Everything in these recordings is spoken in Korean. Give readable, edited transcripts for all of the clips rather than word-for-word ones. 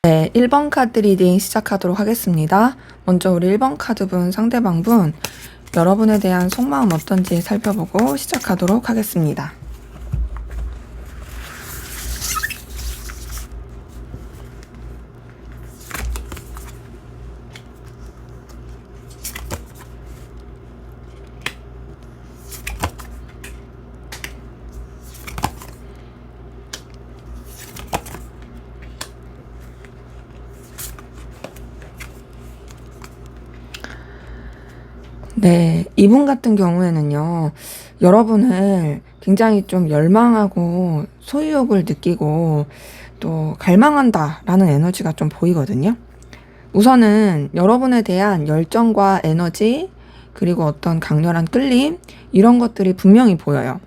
네, 1번 카드 리딩 시작하도록 하겠습니다. 먼저 우리 1번 카드분, 상대방분, 여러분에 대한 속마음 어떤지 살펴보고 시작하도록 하겠습니다. 네, 이분 같은 경우에는요, 여러분을 굉장히 좀 열망하고 소유욕을 느끼고 또 갈망한다라는 에너지가 좀 보이거든요. 우선은 여러분에 대한 열정과 에너지, 그리고 어떤 강렬한 끌림, 이런 것들이 분명히 보여요.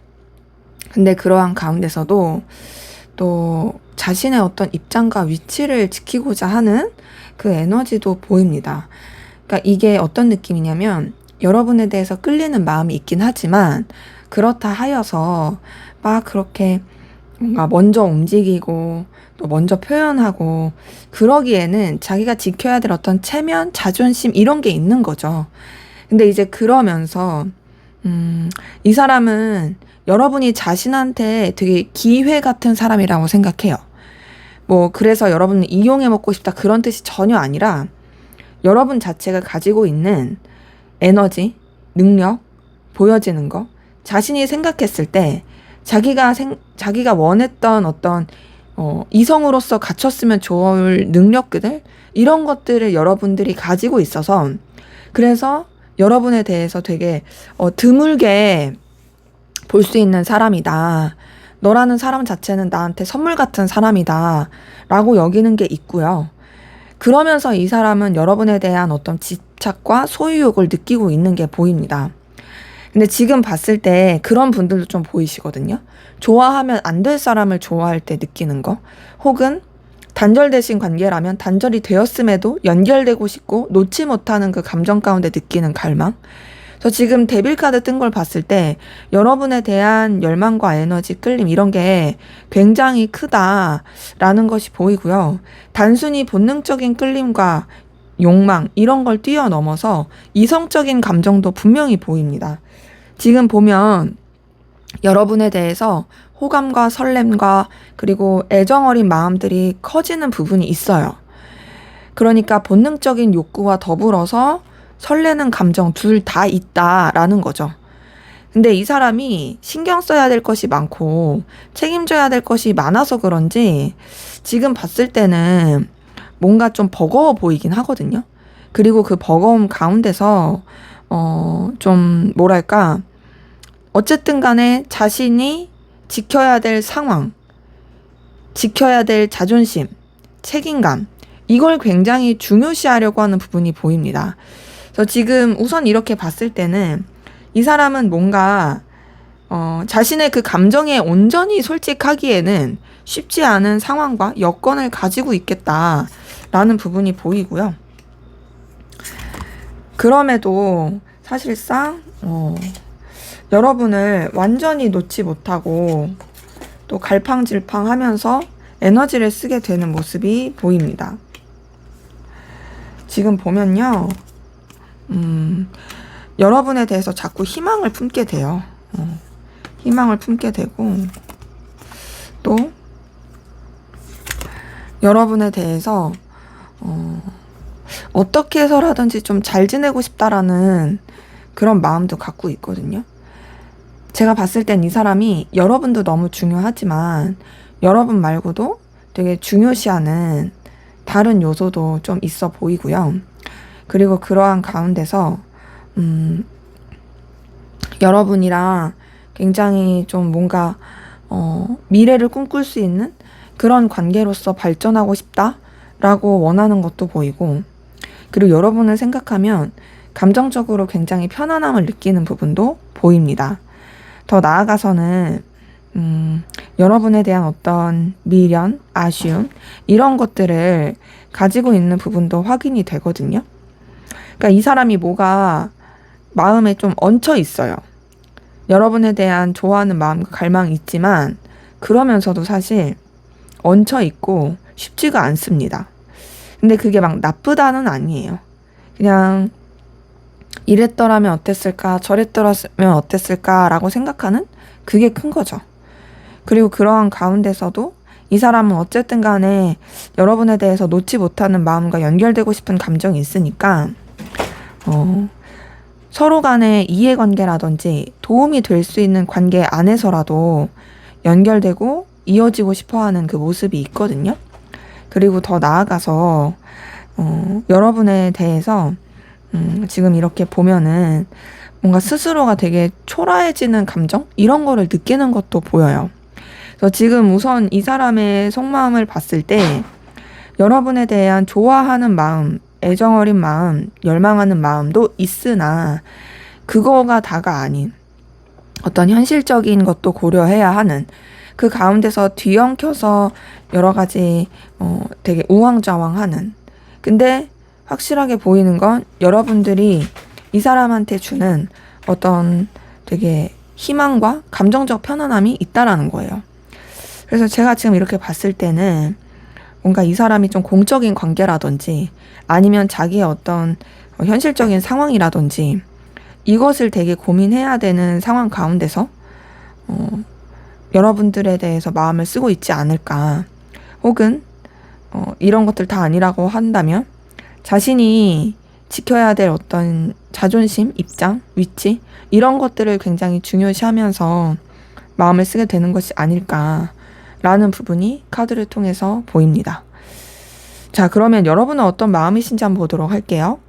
근데 그러한 가운데서도 또 자신의 어떤 입장과 위치를 지키고자 하는 그 에너지도 보입니다. 그러니까 이게 어떤 느낌이냐면, 여러분에 대해서 끌리는 마음이 있긴 하지만 그렇다 하여서 막 그렇게 뭔가 먼저 움직이고 또 먼저 표현하고 그러기에는 자기가 지켜야 될 어떤 체면, 자존심 이런 게 있는 거죠. 근데 이제 그러면서 이 사람은 여러분이 자신한테 되게 기회 같은 사람이라고 생각해요. 뭐 그래서 여러분을 이용해 먹고 싶다 그런 뜻이 전혀 아니라 여러분 자체가 가지고 있는 에너지, 능력, 보여지는 거, 자신이 생각했을 때 자기가 원했던 어떤 이성으로서 갖췄으면 좋을 능력들 이런 것들을 여러분들이 가지고 있어서 그래서 여러분에 대해서 되게 드물게 볼 수 있는 사람이다. 너라는 사람 자체는 나한테 선물 같은 사람이다. 라고 여기는 게 있고요. 그러면서 이 사람은 여러분에 대한 어떤 집착과 소유욕을 느끼고 있는 게 보입니다. 근데 지금 봤을 때 그런 분들도 좀 보이시거든요. 좋아하면 안 될 사람을 좋아할 때 느끼는 거, 혹은 단절되신 관계라면 단절이 되었음에도 연결되고 싶고 놓지 못하는 그 감정 가운데 느끼는 갈망, 저 지금 데빌 카드 뜬 걸 봤을 때 여러분에 대한 열망과 에너지, 끌림 이런 게 굉장히 크다라는 것이 보이고요. 단순히 본능적인 끌림과 욕망 이런 걸 뛰어넘어서 이성적인 감정도 분명히 보입니다. 지금 보면 여러분에 대해서 호감과 설렘과 그리고 애정 어린 마음들이 커지는 부분이 있어요. 그러니까 본능적인 욕구와 더불어서 설레는 감정 둘 다 있다라는 거죠. 근데 이 사람이 신경 써야 될 것이 많고 책임져야 될 것이 많아서 그런지 지금 봤을 때는 뭔가 좀 버거워 보이긴 하거든요. 그리고 그 버거움 가운데서 좀 뭐랄까 어쨌든 간에 자신이 지켜야 될 상황, 지켜야 될 자존심, 책임감 이걸 굉장히 중요시하려고 하는 부분이 보입니다. 그래서 지금 우선 이렇게 봤을 때는 이 사람은 뭔가 자신의 그 감정에 온전히 솔직하기에는 쉽지 않은 상황과 여건을 가지고 있겠다라는 부분이 보이고요. 그럼에도 사실상 여러분을 완전히 놓지 못하고 또 갈팡질팡하면서 에너지를 쓰게 되는 모습이 보입니다. 지금 보면요. 여러분에 대해서 자꾸 희망을 품게 돼요. 희망을 품게 되고 또 여러분에 대해서 어떻게 해서라든지 좀 잘 지내고 싶다라는 그런 마음도 갖고 있거든요. 제가 봤을 땐 이 사람이 여러분도 너무 중요하지만 여러분 말고도 되게 중요시하는 다른 요소도 좀 있어 보이고요. 그리고 그러한 가운데서 여러분이랑 굉장히 좀 뭔가 미래를 꿈꿀 수 있는 그런 관계로서 발전하고 싶다라고 원하는 것도 보이고, 그리고 여러분을 생각하면 감정적으로 굉장히 편안함을 느끼는 부분도 보입니다. 더 나아가서는 여러분에 대한 어떤 미련, 아쉬움 이런 것들을 가지고 있는 부분도 확인이 되거든요. 그러니까 이 사람이 뭐가 마음에 좀 얹혀 있어요. 여러분에 대한 좋아하는 마음과 갈망이 있지만 그러면서도 사실 얹혀 있고 쉽지가 않습니다. 근데 그게 막 나쁘다는 아니에요. 그냥 이랬더라면 어땠을까, 저랬더라면 어땠을까라고 생각하는 그게 큰 거죠. 그리고 그러한 가운데서도 이 사람은 어쨌든 간에 여러분에 대해서 놓지 못하는 마음과 연결되고 싶은 감정이 있으니까 서로 간의 이해관계라든지 도움이 될 수 있는 관계 안에서라도 연결되고 이어지고 싶어하는 그 모습이 있거든요. 그리고 더 나아가서 여러분에 대해서 지금 이렇게 보면은 뭔가 스스로가 되게 초라해지는 감정? 이런 거를 느끼는 것도 보여요. 그래서 지금 우선 이 사람의 속마음을 봤을 때 여러분에 대한 좋아하는 마음, 애정 어린 마음, 열망하는 마음도 있으나 그거가 다가 아닌 어떤 현실적인 것도 고려해야 하는 그 가운데서 뒤엉켜서 여러 가지 되게 우왕좌왕하는, 근데 확실하게 보이는 건 여러분들이 이 사람한테 주는 어떤 되게 희망과 감정적 편안함이 있다라는 거예요. 그래서 제가 지금 이렇게 봤을 때는 뭔가 이 사람이 좀 공적인 관계라든지 아니면 자기의 어떤 현실적인 상황이라든지 이것을 되게 고민해야 되는 상황 가운데서 여러분들에 대해서 마음을 쓰고 있지 않을까. 혹은 이런 것들 다 아니라고 한다면 자신이 지켜야 될 어떤 자존심, 입장, 위치 이런 것들을 굉장히 중요시하면서 마음을 쓰게 되는 것이 아닐까라는 부분이 카드를 통해서 보입니다. 자, 그러면 여러분은 어떤 마음이신지 한번 보도록 할게요.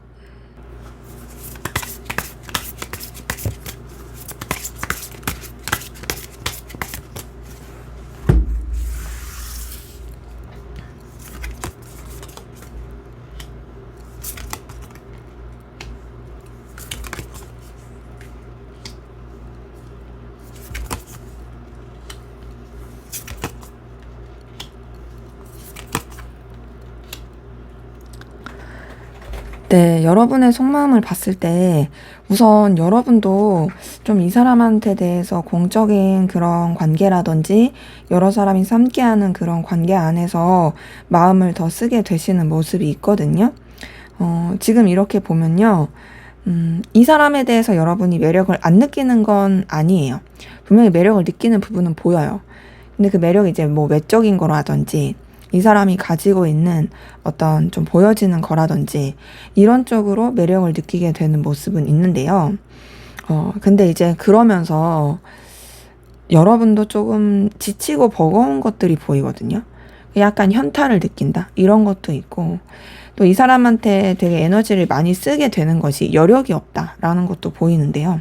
네, 여러분의 속마음을 봤을 때 우선 여러분도 좀 이 사람한테 대해서 공적인 그런 관계라든지 여러 사람이 함께하는 그런 관계 안에서 마음을 더 쓰게 되시는 모습이 있거든요. 지금 이렇게 보면요. 이 사람에 대해서 여러분이 매력을 안 느끼는 건 아니에요. 분명히 매력을 느끼는 부분은 보여요. 근데 그 매력이 이제 뭐 외적인 거라든지 이 사람이 가지고 있는 어떤 좀 보여지는 거라든지 이런 쪽으로 매력을 느끼게 되는 모습은 있는데요. 근데 이제 그러면서 여러분도 조금 지치고 버거운 것들이 보이거든요. 약간 현타를 느낀다. 이런 것도 있고, 또 이 사람한테 되게 에너지를 많이 쓰게 되는 것이 여력이 없다라는 것도 보이는데요.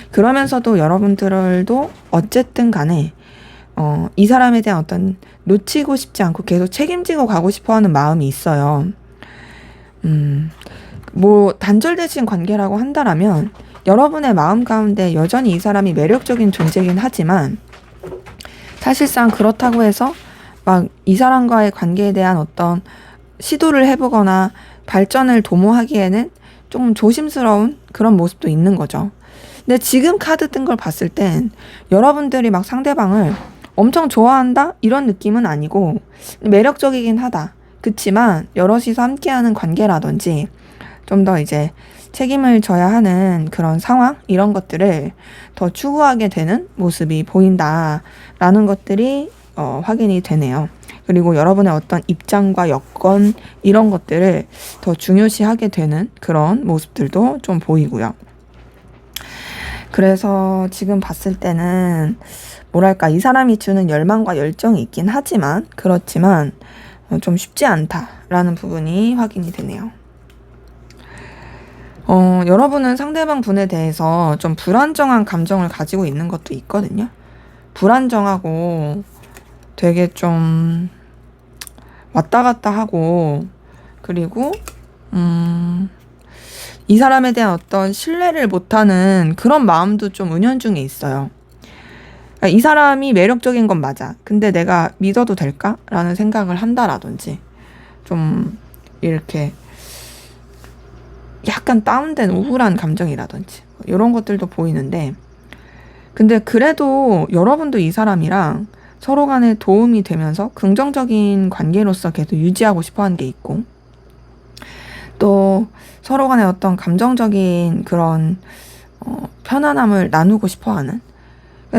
그러면서도 여러분들도 어쨌든 간에 이 사람에 대한 어떤 놓치고 싶지 않고 계속 책임지고 가고 싶어 하는 마음이 있어요. 뭐 단절되신 관계라고 한다라면 여러분의 마음 가운데 여전히 이 사람이 매력적인 존재이긴 하지만 사실상 그렇다고 해서 막 이 사람과의 관계에 대한 어떤 시도를 해보거나 발전을 도모하기에는 조금 조심스러운 그런 모습도 있는 거죠. 근데 지금 카드 뜬 걸 봤을 땐 여러분들이 막 상대방을 엄청 좋아한다? 이런 느낌은 아니고 매력적이긴 하다. 그치만 여럿이서 함께하는 관계라든지 좀 더 이제 책임을 져야 하는 그런 상황 이런 것들을 더 추구하게 되는 모습이 보인다라는 것들이 확인이 되네요. 그리고 여러분의 어떤 입장과 여건 이런 것들을 더 중요시하게 되는 그런 모습들도 좀 보이고요. 그래서 지금 봤을 때는 뭐랄까 이 사람이 주는 열망과 열정이 있긴 하지만 그렇지만 좀 쉽지 않다라는 부분이 확인이 되네요. 여러분은 상대방 분에 대해서 좀 불안정한 감정을 가지고 있는 것도 있거든요. 불안정하고 되게 좀 왔다 갔다 하고 그리고 이 사람에 대한 어떤 신뢰를 못하는 그런 마음도 좀 은연중에 있어요. 그러니까 이 사람이 매력적인 건 맞아. 근데 내가 믿어도 될까? 라는 생각을 한다라든지 좀 이렇게 약간 다운된 우울한 감정이라든지 이런 것들도 보이는데 근데 그래도 여러분도 이 사람이랑 서로 간에 도움이 되면서 긍정적인 관계로서 계속 유지하고 싶어 하는 게 있고 또 서로 간에 어떤 감정적인 그런 편안함을 나누고 싶어 하는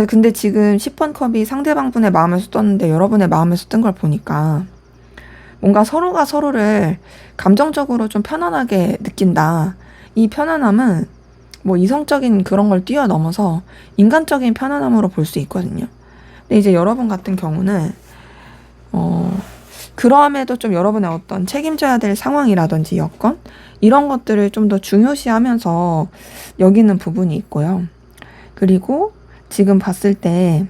근데 지금 10번 컵이 상대방 분의 마음에서 떴는데 여러분의 마음에서 뜬 걸 보니까 뭔가 서로가 서로를 감정적으로 좀 편안하게 느낀다. 이 편안함은 뭐 이성적인 그런 걸 뛰어넘어서 인간적인 편안함으로 볼 수 있거든요. 근데 이제 여러분 같은 경우는 그러함에도 좀 여러분의 어떤 책임져야 될 상황이라든지 여건 이런 것들을 좀 더 중요시하면서 여기는 부분이 있고요. 그리고 지금 봤을 때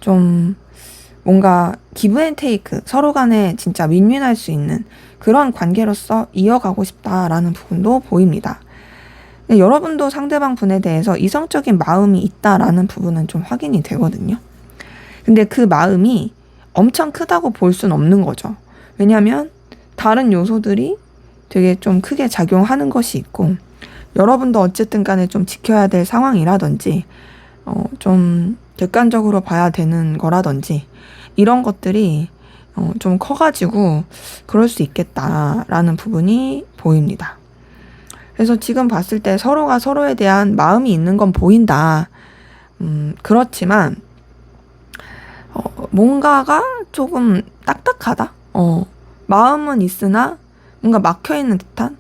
좀 뭔가 기브 앤 테이크 서로 간에 진짜 윈윈할 수 있는 그런 관계로서 이어가고 싶다라는 부분도 보입니다. 여러분도 상대방 분에 대해서 이성적인 마음이 있다라는 부분은 좀 확인이 되거든요. 근데 그 마음이 엄청 크다고 볼 순 없는 거죠. 왜냐하면 다른 요소들이 되게 좀 크게 작용하는 것이 있고 여러분도 어쨌든 간에 좀 지켜야 될 상황이라든지 좀 객관적으로 봐야 되는 거라든지 이런 것들이 좀 커가지고 그럴 수 있겠다라는 부분이 보입니다. 그래서 지금 봤을 때 서로가 서로에 대한 마음이 있는 건 보인다. 그렇지만 뭔가가 조금 딱딱하다. 마음은 있으나 뭔가 막혀있는 듯한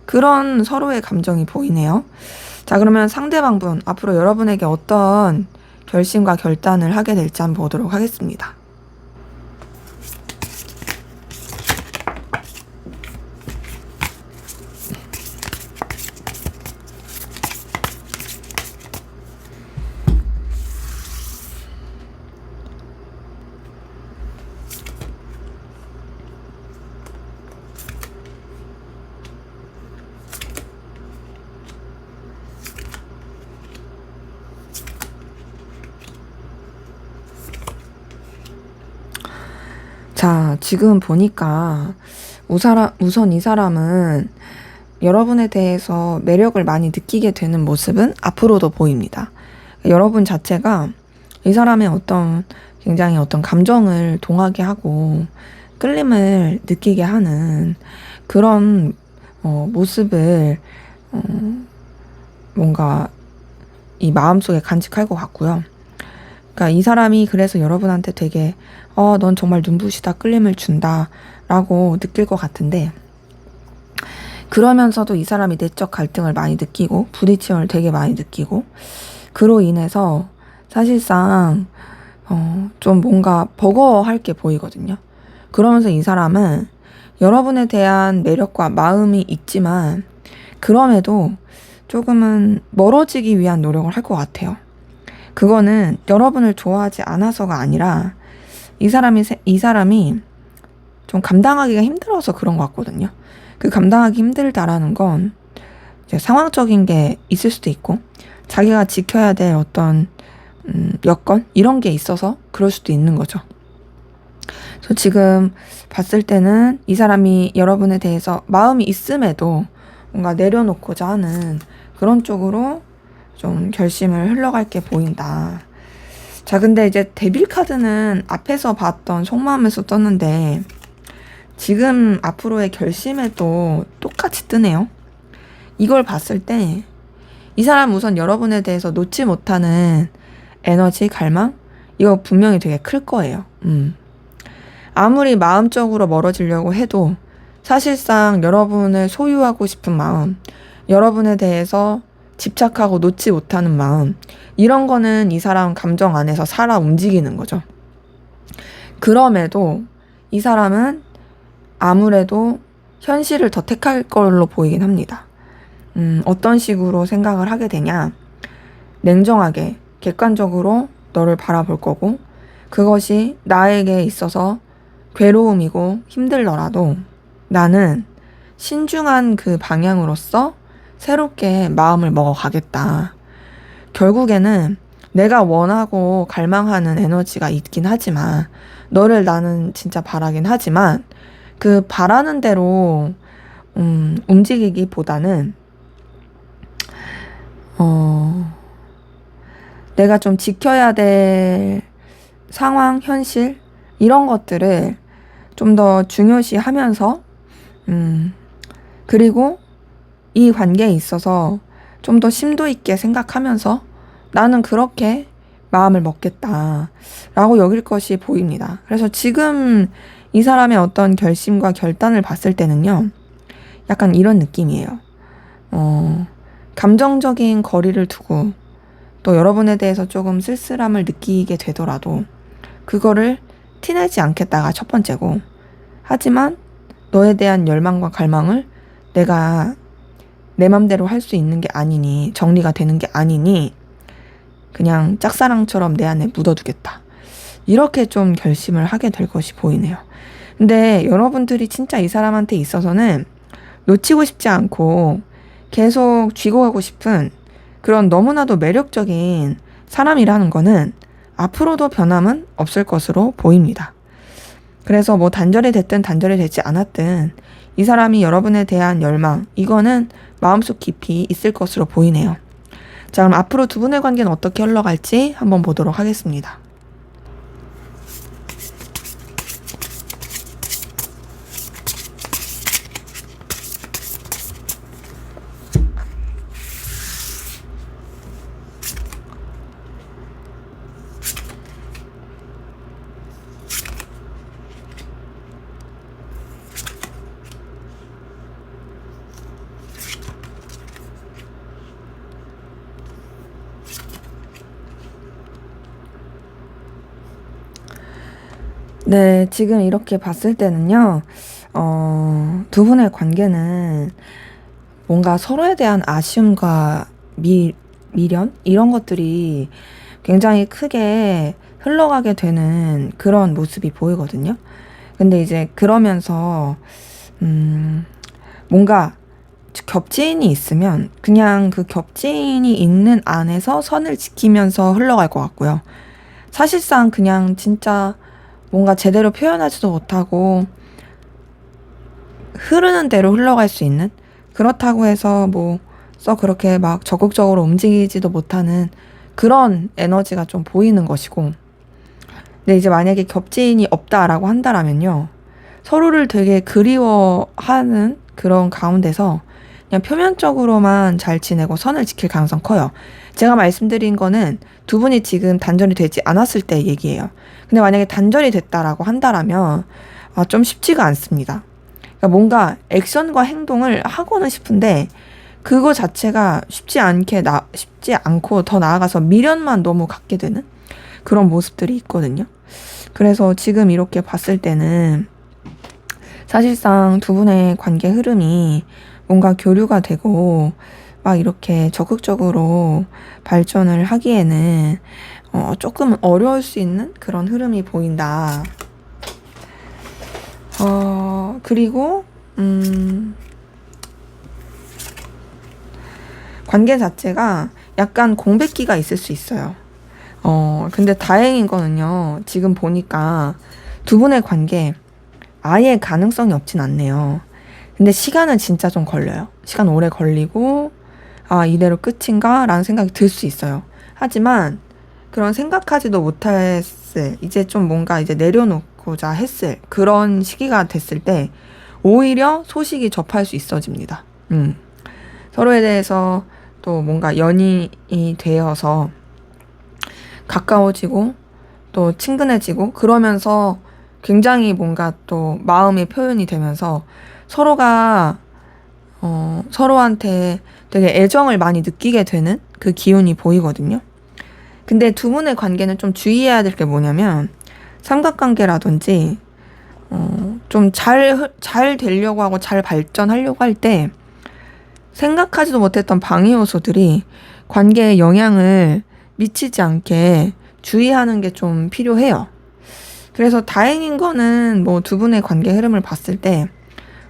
그런 서로의 감정이 보이네요. 자, 그러면 상대방 분 앞으로 여러분에게 어떤 결심과 결단을 하게 될지 한번 보도록 하겠습니다. 자, 지금 보니까 우선 이 사람은 여러분에 대해서 매력을 많이 느끼게 되는 모습은 앞으로도 보입니다. 여러분 자체가 이 사람의 굉장히 어떤 감정을 동하게 하고 끌림을 느끼게 하는 그런 모습을 뭔가 이 마음속에 간직할 것 같고요. 그러니까 이 사람이 그래서 여러분한테 되게 넌 정말 눈부시다, 끌림을 준다 라고 느낄 것 같은데, 그러면서도 이 사람이 내적 갈등을 많이 느끼고 부딪힘을 되게 많이 느끼고, 그로 인해서 사실상 좀 뭔가 버거워할 게 보이거든요. 그러면서 이 사람은 여러분에 대한 매력과 마음이 있지만 그럼에도 조금은 멀어지기 위한 노력을 할 것 같아요. 그거는 여러분을 좋아하지 않아서가 아니라 이 사람이 좀 감당하기가 힘들어서 그런 것 같거든요. 그 감당하기 힘들다라는 건 이제 상황적인 게 있을 수도 있고 자기가 지켜야 될 어떤 여건 이런 게 있어서 그럴 수도 있는 거죠. 저 지금 봤을 때는 이 사람이 여러분에 대해서 마음이 있음에도 뭔가 내려놓고자 하는 그런 쪽으로 좀 결심을 흘러갈 게 보인다. 자, 근데 이제 데빌 카드는 앞에서 봤던 속마음에서 떴는데 지금 앞으로의 결심에도 똑같이 뜨네요. 이걸 봤을 때 이 사람 우선 여러분에 대해서 놓지 못하는 에너지, 갈망? 이거 분명히 되게 클 거예요. 아무리 마음적으로 멀어지려고 해도 사실상 여러분을 소유하고 싶은 마음, 여러분에 대해서 집착하고 놓지 못하는 마음, 이런 거는 이 사람 감정 안에서 살아 움직이는 거죠. 그럼에도 이 사람은 아무래도 현실을 더 택할 걸로 보이긴 합니다. 어떤 식으로 생각을 하게 되냐? 냉정하게, 객관적으로 너를 바라볼 거고, 그것이 나에게 있어서 괴로움이고 힘들더라도 나는 신중한 그 방향으로서 새롭게 마음을 먹어가겠다. 결국에는 내가 원하고 갈망하는 에너지가 있긴 하지만, 너를 나는 진짜 바라긴 하지만, 그 바라는 대로 움직이기보다는 내가 좀 지켜야 될 상황, 현실 이런 것들을 좀 더 중요시 하면서 그리고 이 관계에 있어서 좀 더 심도 있게 생각하면서 나는 그렇게 마음을 먹겠다 라고 여길 것이 보입니다. 그래서 지금 이 사람의 어떤 결심과 결단을 봤을 때는요, 약간 이런 느낌이에요. 감정적인 거리를 두고 또 여러분에 대해서 조금 쓸쓸함을 느끼게 되더라도 그거를 티내지 않겠다가 첫 번째고, 하지만 너에 대한 열망과 갈망을 내가 내 맘대로 할 수 있는 게 아니니, 정리가 되는 게 아니니 그냥 짝사랑처럼 내 안에 묻어두겠다. 이렇게 좀 결심을 하게 될 것이 보이네요. 근데 여러분들이 진짜 이 사람한테 있어서는 놓치고 싶지 않고 계속 쥐고 가고 싶은 그런 너무나도 매력적인 사람이라는 거는 앞으로도 변함은 없을 것으로 보입니다. 그래서 뭐 단절이 됐든 단절이 되지 않았든 이 사람이 여러분에 대한 열망, 이거는 마음속 깊이 있을 것으로 보이네요. 자, 그럼 앞으로 두 분의 관계는 어떻게 흘러갈지 한번 보도록 하겠습니다. 네, 지금 이렇게 봤을 때는요, 두 분의 관계는 뭔가 서로에 대한 아쉬움과 미련? 이런 것들이 굉장히 크게 흘러가게 되는 그런 모습이 보이거든요. 근데 이제 그러면서, 뭔가 겹지인이 있으면 그냥 그 겹지인이 있는 안에서 선을 지키면서 흘러갈 것 같고요. 사실상 그냥 진짜 뭔가 제대로 표현하지도 못하고 흐르는 대로 흘러갈 수 있는, 그렇다고 해서 뭐 썩 그렇게 막 적극적으로 움직이지도 못하는 그런 에너지가 좀 보이는 것이고. 근데 이제 만약에 겹지인이 없다라고 한다라면요, 서로를 되게 그리워하는 그런 가운데서 그냥 표면적으로만 잘 지내고 선을 지킬 가능성 커요. 제가 말씀드린 거는 두 분이 지금 단절이 되지 않았을 때 얘기예요. 근데 만약에 단절이 됐다라고 한다라면 좀 쉽지가 않습니다. 그러니까 뭔가 액션과 행동을 하고는 싶은데 그거 자체가 쉽지 않고 더 나아가서 미련만 너무 갖게 되는 그런 모습들이 있거든요. 그래서 지금 이렇게 봤을 때는 사실상 두 분의 관계 흐름이 뭔가 교류가 되고 막 이렇게 적극적으로 발전을 하기에는 조금 어려울 수 있는 그런 흐름이 보인다. 그리고 관계 자체가 약간 공백기가 있을 수 있어요. 근데 다행인 거는요, 지금 보니까 두 분의 관계 아예 가능성이 없진 않네요. 근데 시간은 진짜 좀 걸려요. 시간 오래 걸리고, 이대로 끝인가? 라는 생각이 들 수 있어요. 하지만 그런 생각하지도 못했을, 이제 좀 뭔가 이제 내려놓고자 했을 그런 시기가 됐을 때 오히려 소식이 접할 수 있어집니다. 서로에 대해서 또 뭔가 연인이 되어서 가까워지고 또 친근해지고 그러면서 굉장히 뭔가 또 마음의 표현이 되면서 서로가 서로한테 되게 애정을 많이 느끼게 되는 그 기운이 보이거든요. 근데 두 분의 관계는 좀 주의해야 될 게 뭐냐면 삼각관계라든지 좀 잘 되려고 하고 잘 발전하려고 할 때 생각하지도 못했던 방해 요소들이 관계에 영향을 미치지 않게 주의하는 게 좀 필요해요. 그래서 다행인 거는 뭐 두 분의 관계 흐름을 봤을 때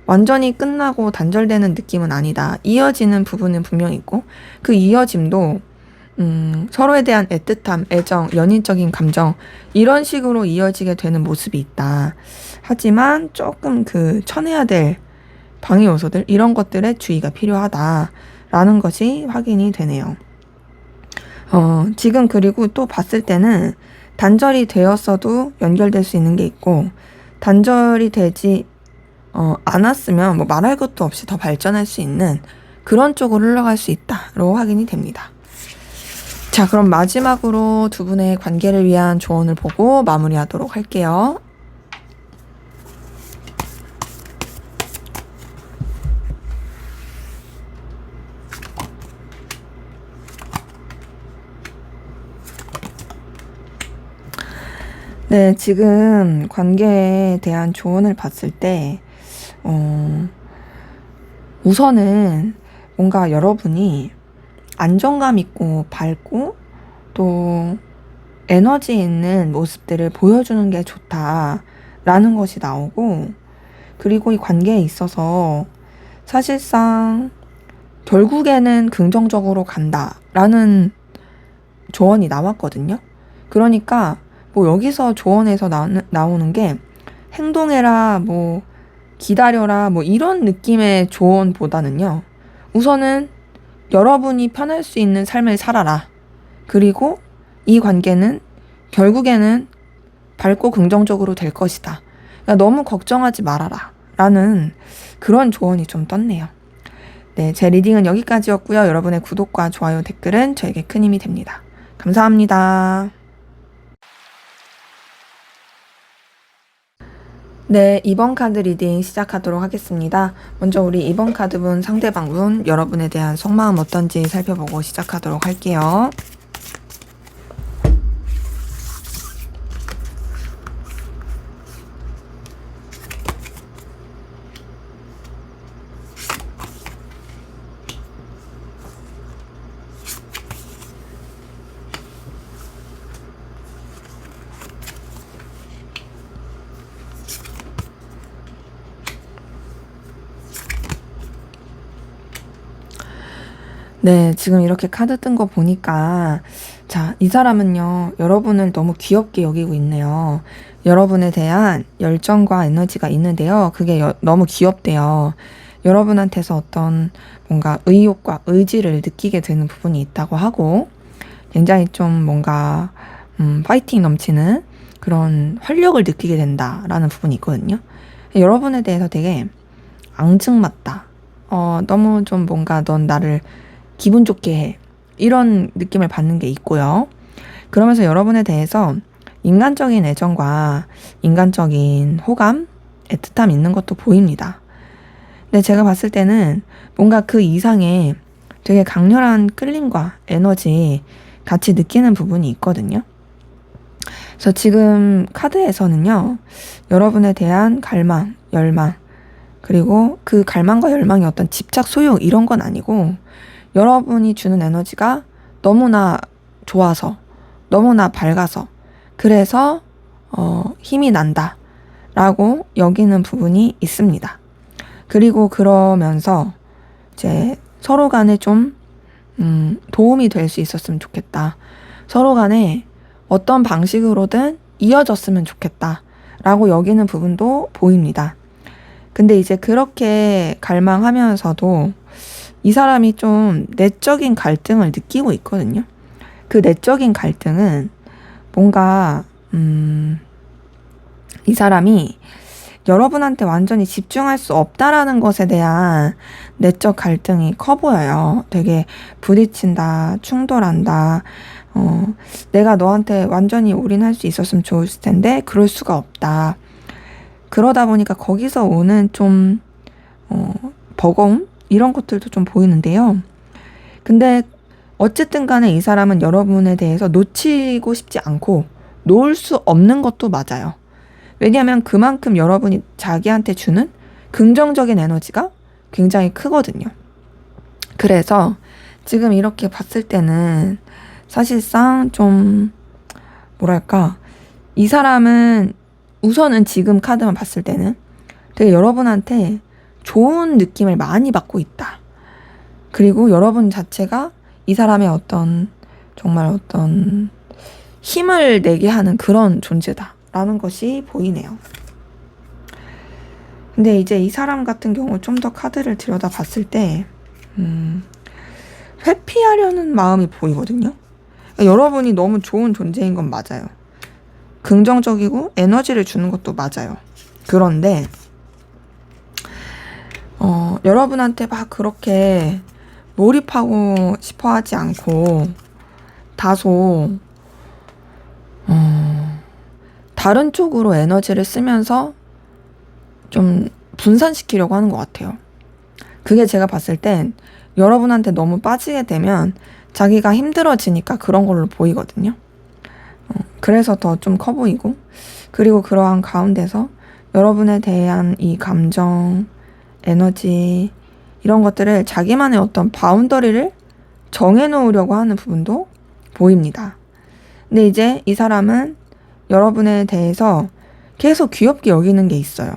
완전히 끝나고 단절되는 느낌은 아니다. 이어지는 부분은 분명히 있고 그 이어짐도 서로에 대한 애틋함, 애정, 연인적인 감정 이런 식으로 이어지게 되는 모습이 있다. 하지만 조금 그 쳐내야 될 방해 요소들 이런 것들에 주의가 필요하다라는 것이 확인이 되네요. 지금 그리고 또 봤을 때는 단절이 되었어도 연결될 수 있는 게 있고 단절이 되지 않았으면 뭐 말할 것도 없이 더 발전할 수 있는 그런 쪽으로 흘러갈 수 있다로 확인이 됩니다. 자, 그럼 마지막으로 두 분의 관계를 위한 조언을 보고 마무리하도록 할게요. 네, 지금 관계에 대한 조언을 봤을 때, 우선은 뭔가 여러분이 안정감 있고 밝고 또 에너지 있는 모습들을 보여주는 게 좋다라는 것이 나오고, 그리고 이 관계에 있어서 사실상 결국에는 긍정적으로 간다라는 조언이 나왔거든요. 그러니까 뭐 여기서 조언에서 나오는 게 행동해라, 뭐 기다려라, 뭐 이런 느낌의 조언보다는요, 우선은 여러분이 편할 수 있는 삶을 살아라. 그리고 이 관계는 결국에는 밝고 긍정적으로 될 것이다. 그러니까 너무 걱정하지 말아라. 라는 그런 조언이 좀 떴네요. 네, 제 리딩은 여기까지였고요. 여러분의 구독과 좋아요, 댓글은 저에게 큰 힘이 됩니다. 감사합니다. 네, 2번 카드 리딩 시작하도록 하겠습니다. 먼저 우리 2번 카드분 상대방분 여러분에 대한 속마음 어떤지 살펴보고 시작하도록 할게요. 네, 지금 이렇게 카드 뜬 거 보니까 자, 이 사람은요, 여러분을 너무 귀엽게 여기고 있네요. 여러분에 대한 열정과 에너지가 있는데요. 그게 너무 귀엽대요. 여러분한테서 어떤 뭔가 의욕과 의지를 느끼게 되는 부분이 있다고 하고, 굉장히 좀 뭔가, 파이팅 넘치는 그런 활력을 느끼게 된다라는 부분이 있거든요. 여러분에 대해서 되게 앙증맞다. 너무 좀 뭔가 넌 나를 기분 좋게 해. 이런 느낌을 받는 게 있고요. 그러면서 여러분에 대해서 인간적인 애정과 인간적인 호감, 애틋함이 있는 것도 보입니다. 근데 제가 봤을 때는 뭔가 그 이상의 되게 강렬한 끌림과 에너지 같이 느끼는 부분이 있거든요. 그래서 지금 카드에서는요, 여러분에 대한 갈망, 열망, 그리고 그 갈망과 열망이 어떤 집착, 소유 이런 건 아니고 여러분이 주는 에너지가 너무나 좋아서, 너무나 밝아서, 그래서 힘이 난다 라고 여기는 부분이 있습니다. 그리고 그러면서 이제 서로 간에 좀 도움이 될 수 있었으면 좋겠다. 서로 간에 어떤 방식으로든 이어졌으면 좋겠다 라고 여기는 부분도 보입니다. 근데 이제 그렇게 갈망하면서도 이 사람이 좀 내적인 갈등을 느끼고 있거든요. 그 내적인 갈등은 뭔가 이 사람이 여러분한테 완전히 집중할 수 없다라는 것에 대한 내적 갈등이 커 보여요. 되게 부딪힌다, 충돌한다. 내가 너한테 완전히 올인할 수 있었으면 좋았을 텐데 그럴 수가 없다. 그러다 보니까 거기서 오는 좀 버거움? 이런 것들도 좀 보이는데요. 근데 어쨌든 간에 이 사람은 여러분에 대해서 놓치고 싶지 않고 놓을 수 없는 것도 맞아요. 왜냐하면 그만큼 여러분이 자기한테 주는 긍정적인 에너지가 굉장히 크거든요. 그래서 지금 이렇게 봤을 때는 사실상 좀 뭐랄까, 이 사람은 우선은 지금 카드만 봤을 때는 되게 여러분한테 좋은 느낌을 많이 받고 있다. 그리고 여러분 자체가 이 사람의 정말 어떤 힘을 내게 하는 그런 존재다라는 것이 보이네요. 근데 이제 이 사람 같은 경우 좀 더 카드를 들여다 봤을 때 회피하려는 마음이 보이거든요. 그러니까 여러분이 너무 좋은 존재인 건 맞아요. 긍정적이고 에너지를 주는 것도 맞아요. 그런데 여러분한테 막 그렇게 몰입하고 싶어 하지 않고 다소 다른 쪽으로 에너지를 쓰면서 좀 분산시키려고 하는 것 같아요. 그게 제가 봤을 땐 여러분한테 너무 빠지게 되면 자기가 힘들어지니까 그런 걸로 보이거든요. 그래서 더 좀 커 보이고, 그리고 그러한 가운데서 여러분에 대한 이 감정, 에너지 이런 것들을 자기만의 어떤 바운더리를 정해놓으려고 하는 부분도 보입니다. 근데 이제 이 사람은 여러분에 대해서 계속 귀엽게 여기는 게 있어요.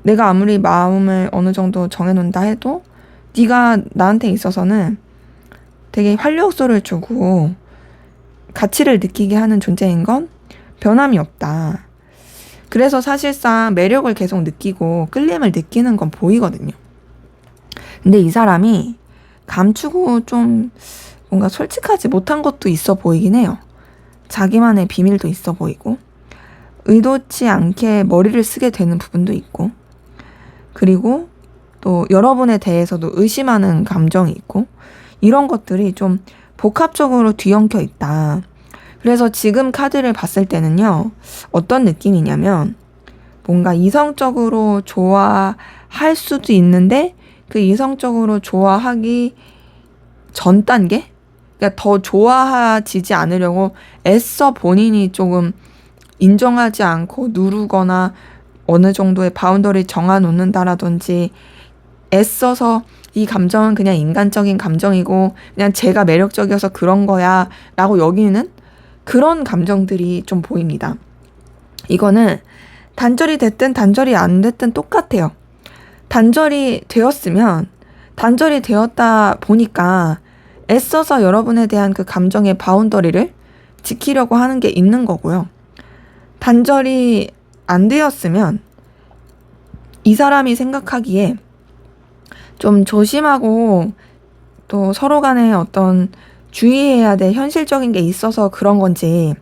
내가 아무리 마음을 어느 정도 정해놓는다 해도 네가 나한테 있어서는 되게 활력소를 주고 가치를 느끼게 하는 존재인 건 변함이 없다. 그래서 사실상 매력을 계속 느끼고 끌림을 느끼는 건 보이거든요. 근데 이 사람이 감추고 좀 뭔가 솔직하지 못한 것도 있어 보이긴 해요. 자기만의 비밀도 있어 보이고, 의도치 않게 머리를 쓰게 되는 부분도 있고, 그리고 또 여러분에 대해서도 의심하는 감정이 있고, 이런 것들이 좀 복합적으로 뒤엉켜 있다. 그래서 지금 카드를 봤을 때는요, 어떤 느낌이냐면 뭔가 이성적으로 좋아할 수도 있는데 그 이성적으로 좋아하기 전 단계? 그러니까 더 좋아지지 않으려고 애써 본인이 조금 인정하지 않고 누르거나 어느 정도의 바운더리 정해놓는다라든지 애써서 이 감정은 그냥 인간적인 감정이고 그냥 제가 매력적이어서 그런 거야 라고 여기는 그런 감정들이 좀 보입니다. 이거는 단절이 됐든 단절이 안 됐든 똑같아요. 단절이 되었으면 단절이 되었다 보니까 애써서 여러분에 대한 그 감정의 바운더리를 지키려고 하는 게 있는 거고요. 단절이 안 되었으면 이 사람이 생각하기에 좀 조심하고 또 서로 간에 어떤 주의해야 될 현실적인 게 있어서 그런 건지,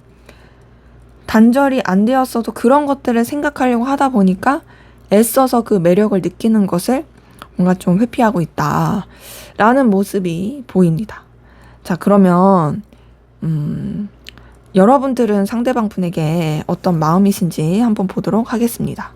단절이 안 되었어도 그런 것들을 생각하려고 하다 보니까 애써서 그 매력을 느끼는 것을 뭔가 좀 회피하고 있다라는 모습이 보입니다. 자, 그러면 여러분들은 상대방 분에게 어떤 마음이신지 한번 보도록 하겠습니다.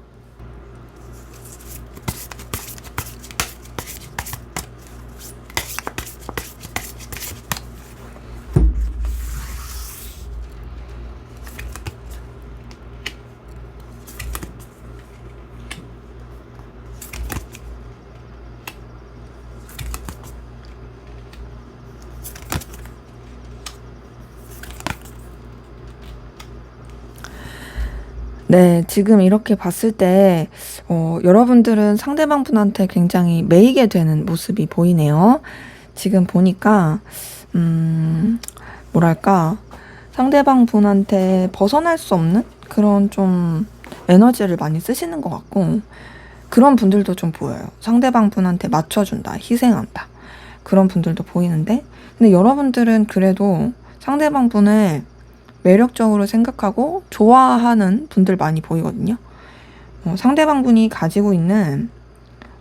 네, 지금 이렇게 봤을 때, 여러분들은 상대방 분한테 굉장히 매이게 되는 모습이 보이네요. 지금 보니까, 뭐랄까, 상대방 분한테 벗어날 수 없는 그런 좀 에너지를 많이 쓰시는 것 같고, 그런 분들도 좀 보여요. 상대방 분한테 맞춰준다, 희생한다. 그런 분들도 보이는데, 근데 여러분들은 그래도 상대방 분을 매력적으로 생각하고 좋아하는 분들 많이 보이거든요. 상대방 분이 가지고 있는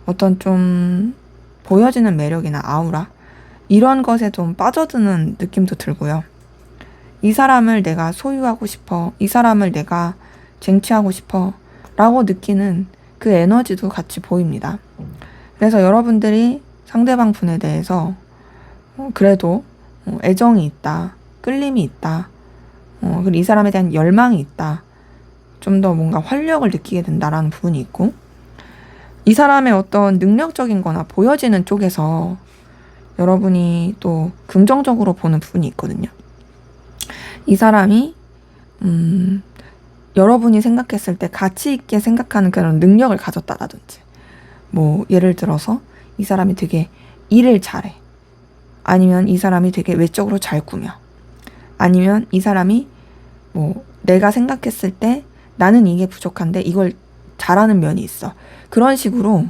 어떤 좀 보여지는 매력이나 아우라, 이런 것에 좀 빠져드는 느낌도 들고요. 이 사람을 내가 소유하고 싶어, 이 사람을 내가 쟁취하고 싶어 라고 느끼는 그 에너지도 같이 보입니다. 그래서 여러분들이 상대방 분에 대해서 그래도 애정이 있다, 끌림이 있다, 그리고 이 사람에 대한 열망이 있다, 좀 더 뭔가 활력을 느끼게 된다라는 부분이 있고, 이 사람의 어떤 능력적인 거나 보여지는 쪽에서 여러분이 또 긍정적으로 보는 부분이 있거든요. 이 사람이 여러분이 생각했을 때 가치 있게 생각하는 그런 능력을 가졌다라든지, 뭐 예를 들어서 이 사람이 되게 일을 잘해, 아니면 이 사람이 되게 외적으로 잘 꾸며, 아니면 이 사람이 뭐 내가 생각했을 때 나는 이게 부족한데 이걸 잘하는 면이 있어, 그런 식으로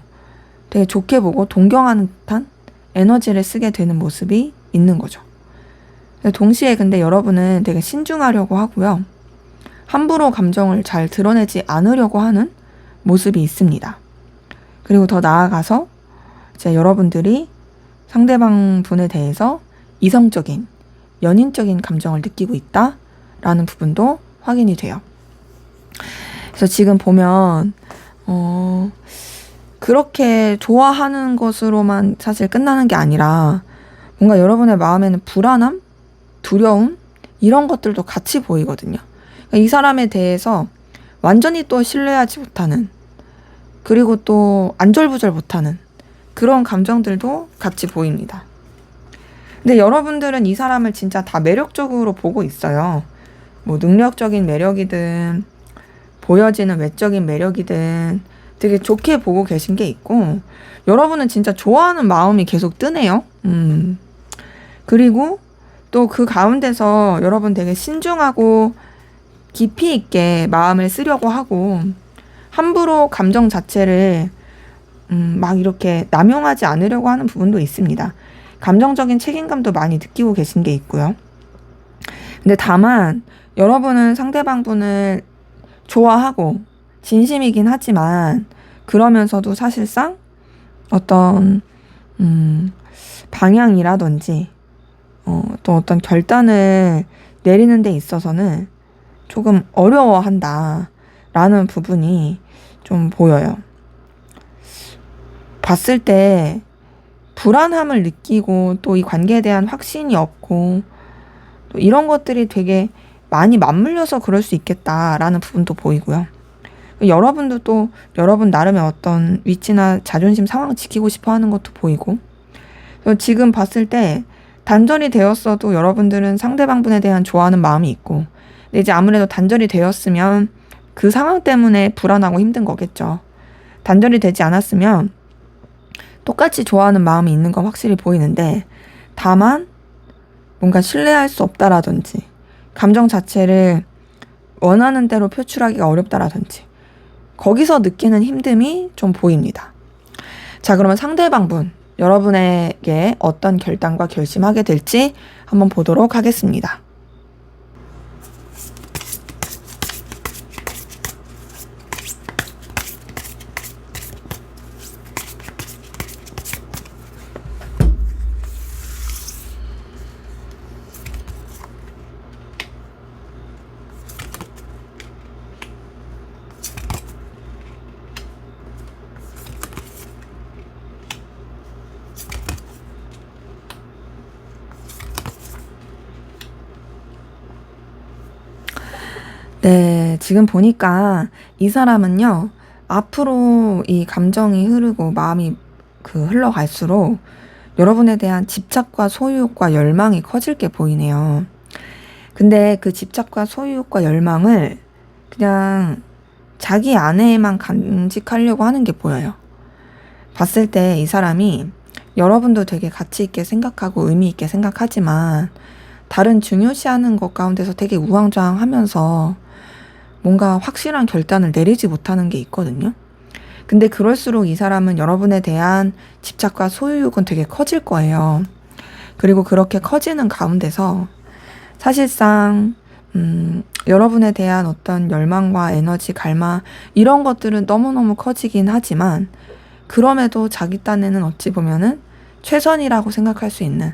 되게 좋게 보고 동경하는 듯한 에너지를 쓰게 되는 모습이 있는 거죠. 동시에 근데 여러분은 되게 신중하려고 하고요, 함부로 감정을 잘 드러내지 않으려고 하는 모습이 있습니다. 그리고 더 나아가서 이제 여러분들이 상대방 분에 대해서 이성적인, 연인적인 감정을 느끼고 있다라는 부분도 확인이 돼요. 그래서 지금 보면 그렇게 좋아하는 것으로만 사실 끝나는 게 아니라 뭔가 여러분의 마음에는 불안함, 두려움, 이런 것들도 같이 보이거든요. 그러니까 이 사람에 대해서 완전히 또 신뢰하지 못하는, 그리고 또 안절부절 못하는 그런 감정들도 같이 보입니다. 근데 여러분들은 이 사람을 진짜 다 매력적으로 보고 있어요. 뭐 능력적인 매력이든 보여지는 외적인 매력이든 되게 좋게 보고 계신 게 있고, 여러분은 진짜 좋아하는 마음이 계속 뜨네요. 그리고 또 그 가운데서 여러분 되게 신중하고 깊이 있게 마음을 쓰려고 하고, 함부로 감정 자체를 막 이렇게 남용하지 않으려고 하는 부분도 있습니다. 감정적인 책임감도 많이 느끼고 계신 게 있고요. 근데 다만 여러분은 상대방 분을 좋아하고 진심이긴 하지만, 그러면서도 사실상 어떤 방향이라든지 또 어떤 결단을 내리는 데 있어서는 조금 어려워한다라는 부분이 좀 보여요. 봤을 때 불안함을 느끼고 또 이 관계에 대한 확신이 없고, 또 이런 것들이 되게 많이 맞물려서 그럴 수 있겠다라는 부분도 보이고요. 여러분도 또 여러분 나름의 어떤 위치나 자존심 상황을 지키고 싶어 하는 것도 보이고, 지금 봤을 때 단절이 되었어도 여러분들은 상대방 분에 대한 좋아하는 마음이 있고, 근데 이제 아무래도 단절이 되었으면 그 상황 때문에 불안하고 힘든 거겠죠. 단절이 되지 않았으면 똑같이 좋아하는 마음이 있는 건 확실히 보이는데, 다만 뭔가 신뢰할 수 없다라든지 감정 자체를 원하는 대로 표출하기가 어렵다라든지 거기서 느끼는 힘듦이 좀 보입니다. 자, 그러면 상대방분 여러분에게 어떤 결단과 결심하게 될지 한번 보도록 하겠습니다. 네, 지금 보니까 이 사람은요, 앞으로 이 감정이 흐르고 마음이 흘러갈수록 여러분에 대한 집착과 소유욕과 열망이 커질 게 보이네요. 근데 그 집착과 소유욕과 열망을 그냥 자기 안에만 간직하려고 하는 게 보여요. 봤을 때 이 사람이 여러분도 되게 가치 있게 생각하고 의미 있게 생각하지만 다른 중요시하는 것 가운데서 되게 우왕좌왕하면서 뭔가 확실한 결단을 내리지 못하는 게 있거든요. 근데 그럴수록 이 사람은 여러분에 대한 집착과 소유욕은 되게 커질 거예요. 그리고 그렇게 커지는 가운데서 사실상 여러분에 대한 어떤 열망과 에너지, 갈망 이런 것들은 너무너무 커지긴 하지만 그럼에도 자기 딴에는 어찌 보면은 최선이라고 생각할 수 있는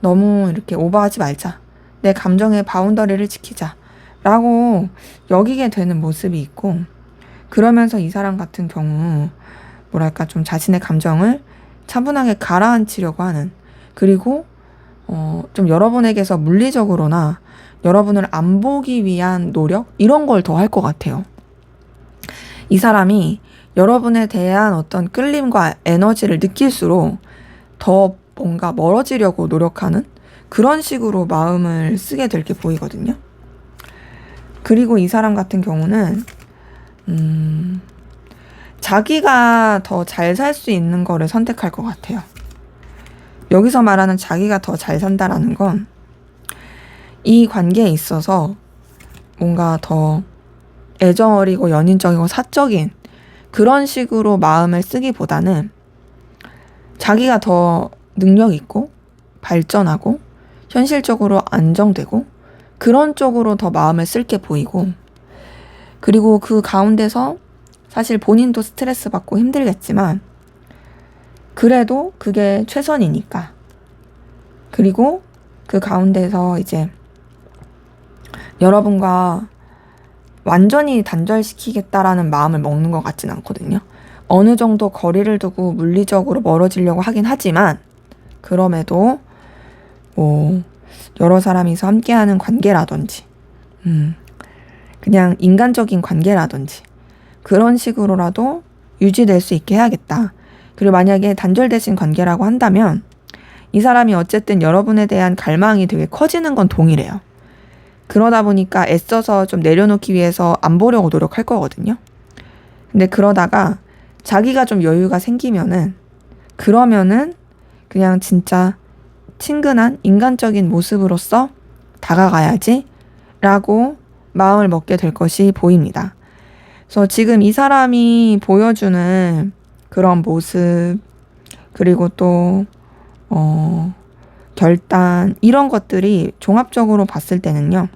너무 이렇게 오버하지 말자. 내 감정의 바운더리를 지키자. 라고 여기게 되는 모습이 있고 그러면서 이 사람 같은 경우 뭐랄까 좀 자신의 감정을 차분하게 가라앉히려고 하는 그리고 좀 여러분에게서 물리적으로나 여러분을 안 보기 위한 노력 이런 걸 더 할 것 같아요. 이 사람이 여러분에 대한 어떤 끌림과 에너지를 느낄수록 더 뭔가 멀어지려고 노력하는 그런 식으로 마음을 쓰게 될 게 보이거든요. 그리고 이 사람 같은 경우는 자기가 더 잘 살 수 있는 거를 선택할 것 같아요. 여기서 말하는 자기가 더 잘 산다라는 건 이 관계에 있어서 뭔가 더 애정어리고 연인적이고 사적인 그런 식으로 마음을 쓰기보다는 자기가 더 능력 있고 발전하고 현실적으로 안정되고 그런 쪽으로 더 마음을 쓸 게 보이고 그리고 그 가운데서 사실 본인도 스트레스 받고 힘들겠지만 그래도 그게 최선이니까 그리고 그 가운데서 이제 여러분과 완전히 단절시키겠다라는 마음을 먹는 것 같진 않거든요. 어느 정도 거리를 두고 물리적으로 멀어지려고 하긴 하지만 그럼에도 여러 사람이서 함께하는 관계라든지 그냥 인간적인 관계라든지 그런 식으로라도 유지될 수 있게 해야겠다. 그리고 만약에 단절되신 관계라고 한다면 이 사람이 어쨌든 여러분에 대한 갈망이 되게 커지는 건 동일해요. 그러다 보니까 애써서 좀 내려놓기 위해서 안 보려고 노력할 거거든요. 근데 그러다가 자기가 좀 여유가 생기면은 그러면은 그냥 진짜 친근한 인간적인 모습으로서 다가가야지 라고 마음을 먹게 될 것이 보입니다. 그래서 지금 이 사람이 보여주는 그런 모습 그리고 또 결단 이런 것들이 종합적으로 봤을 때는요.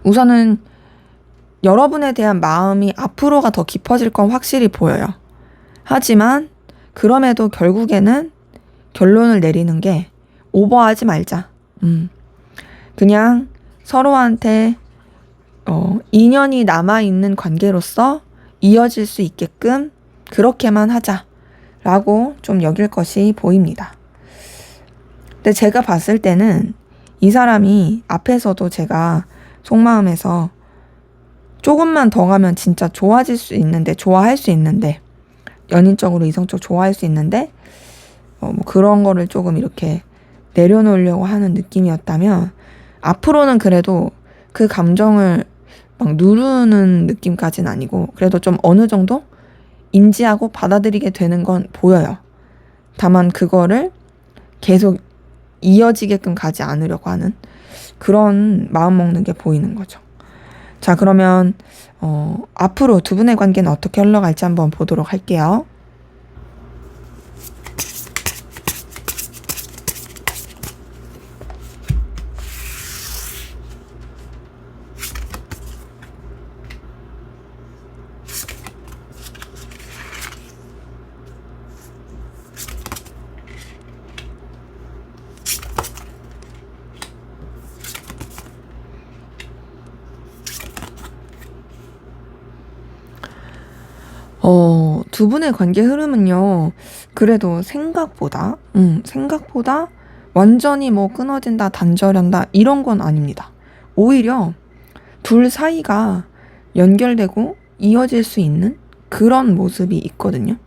우선은 여러분에 대한 마음이 앞으로가 더 깊어질 건 확실히 보여요. 하지만 그럼에도 결국에는 결론을 내리는 게 오버하지 말자. 그냥 서로한테 인연이 남아있는 관계로서 이어질 수 있게끔 그렇게만 하자라고 좀 여길 것이 보입니다. 근데 제가 봤을 때는 이 사람이 앞에서도 제가 속마음에서 조금만 더 가면 진짜 좋아질 수 있는데 좋아할 수 있는데 연인적으로 이성적으로 좋아할 수 있는데 뭐 그런 거를 조금 이렇게 내려놓으려고 하는 느낌이었다면 앞으로는 그래도 그 감정을 막 누르는 느낌까지는 아니고 그래도 좀 어느 정도 인지하고 받아들이게 되는 건 보여요. 다만 그거를 계속 이어지게끔 가지 않으려고 하는 그런 마음 먹는 게 보이는 거죠. 자, 그러면 앞으로 두 분의 관계는 어떻게 흘러갈지 한번 보도록 할게요. 두 분의 관계 흐름은요, 그래도 생각보다 완전히 뭐 끊어진다, 단절한다, 이런 건 아닙니다. 오히려 둘 사이가 연결되고 이어질 수 있는 그런 모습이 있거든요.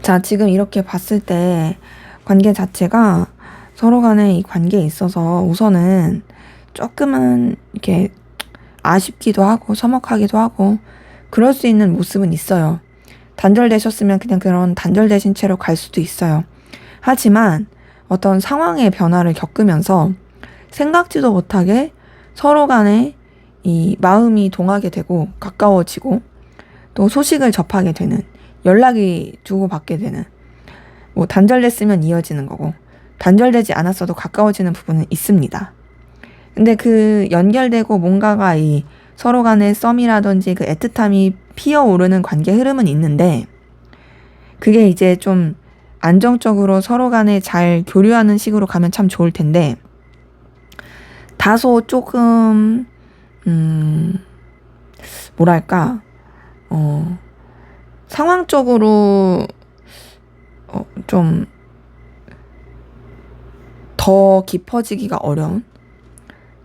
자, 지금 이렇게 봤을 때 관계 자체가 서로 간에 이 관계에 있어서 우선은 조금은 이렇게 아쉽기도 하고 서먹하기도 하고 그럴 수 있는 모습은 있어요. 단절되셨으면 그냥 그런 단절되신 채로 갈 수도 있어요. 하지만 어떤 상황의 변화를 겪으면서 생각지도 못하게 서로 간에 이 마음이 동하게 되고 가까워지고 또 소식을 접하게 되는, 연락이 주고받게 되는, 뭐 단절됐으면 이어지는 거고 단절되지 않았어도 가까워지는 부분은 있습니다. 근데 그 연결되고 뭔가가 이 서로 간의 썸이라든지 그 애틋함이 피어오르는 관계 흐름은 있는데, 그게 이제 좀 안정적으로 서로 간에 잘 교류하는 식으로 가면 참 좋을 텐데, 다소 조금 뭐랄까 상황적으로 좀 더 깊어지기가 어려운,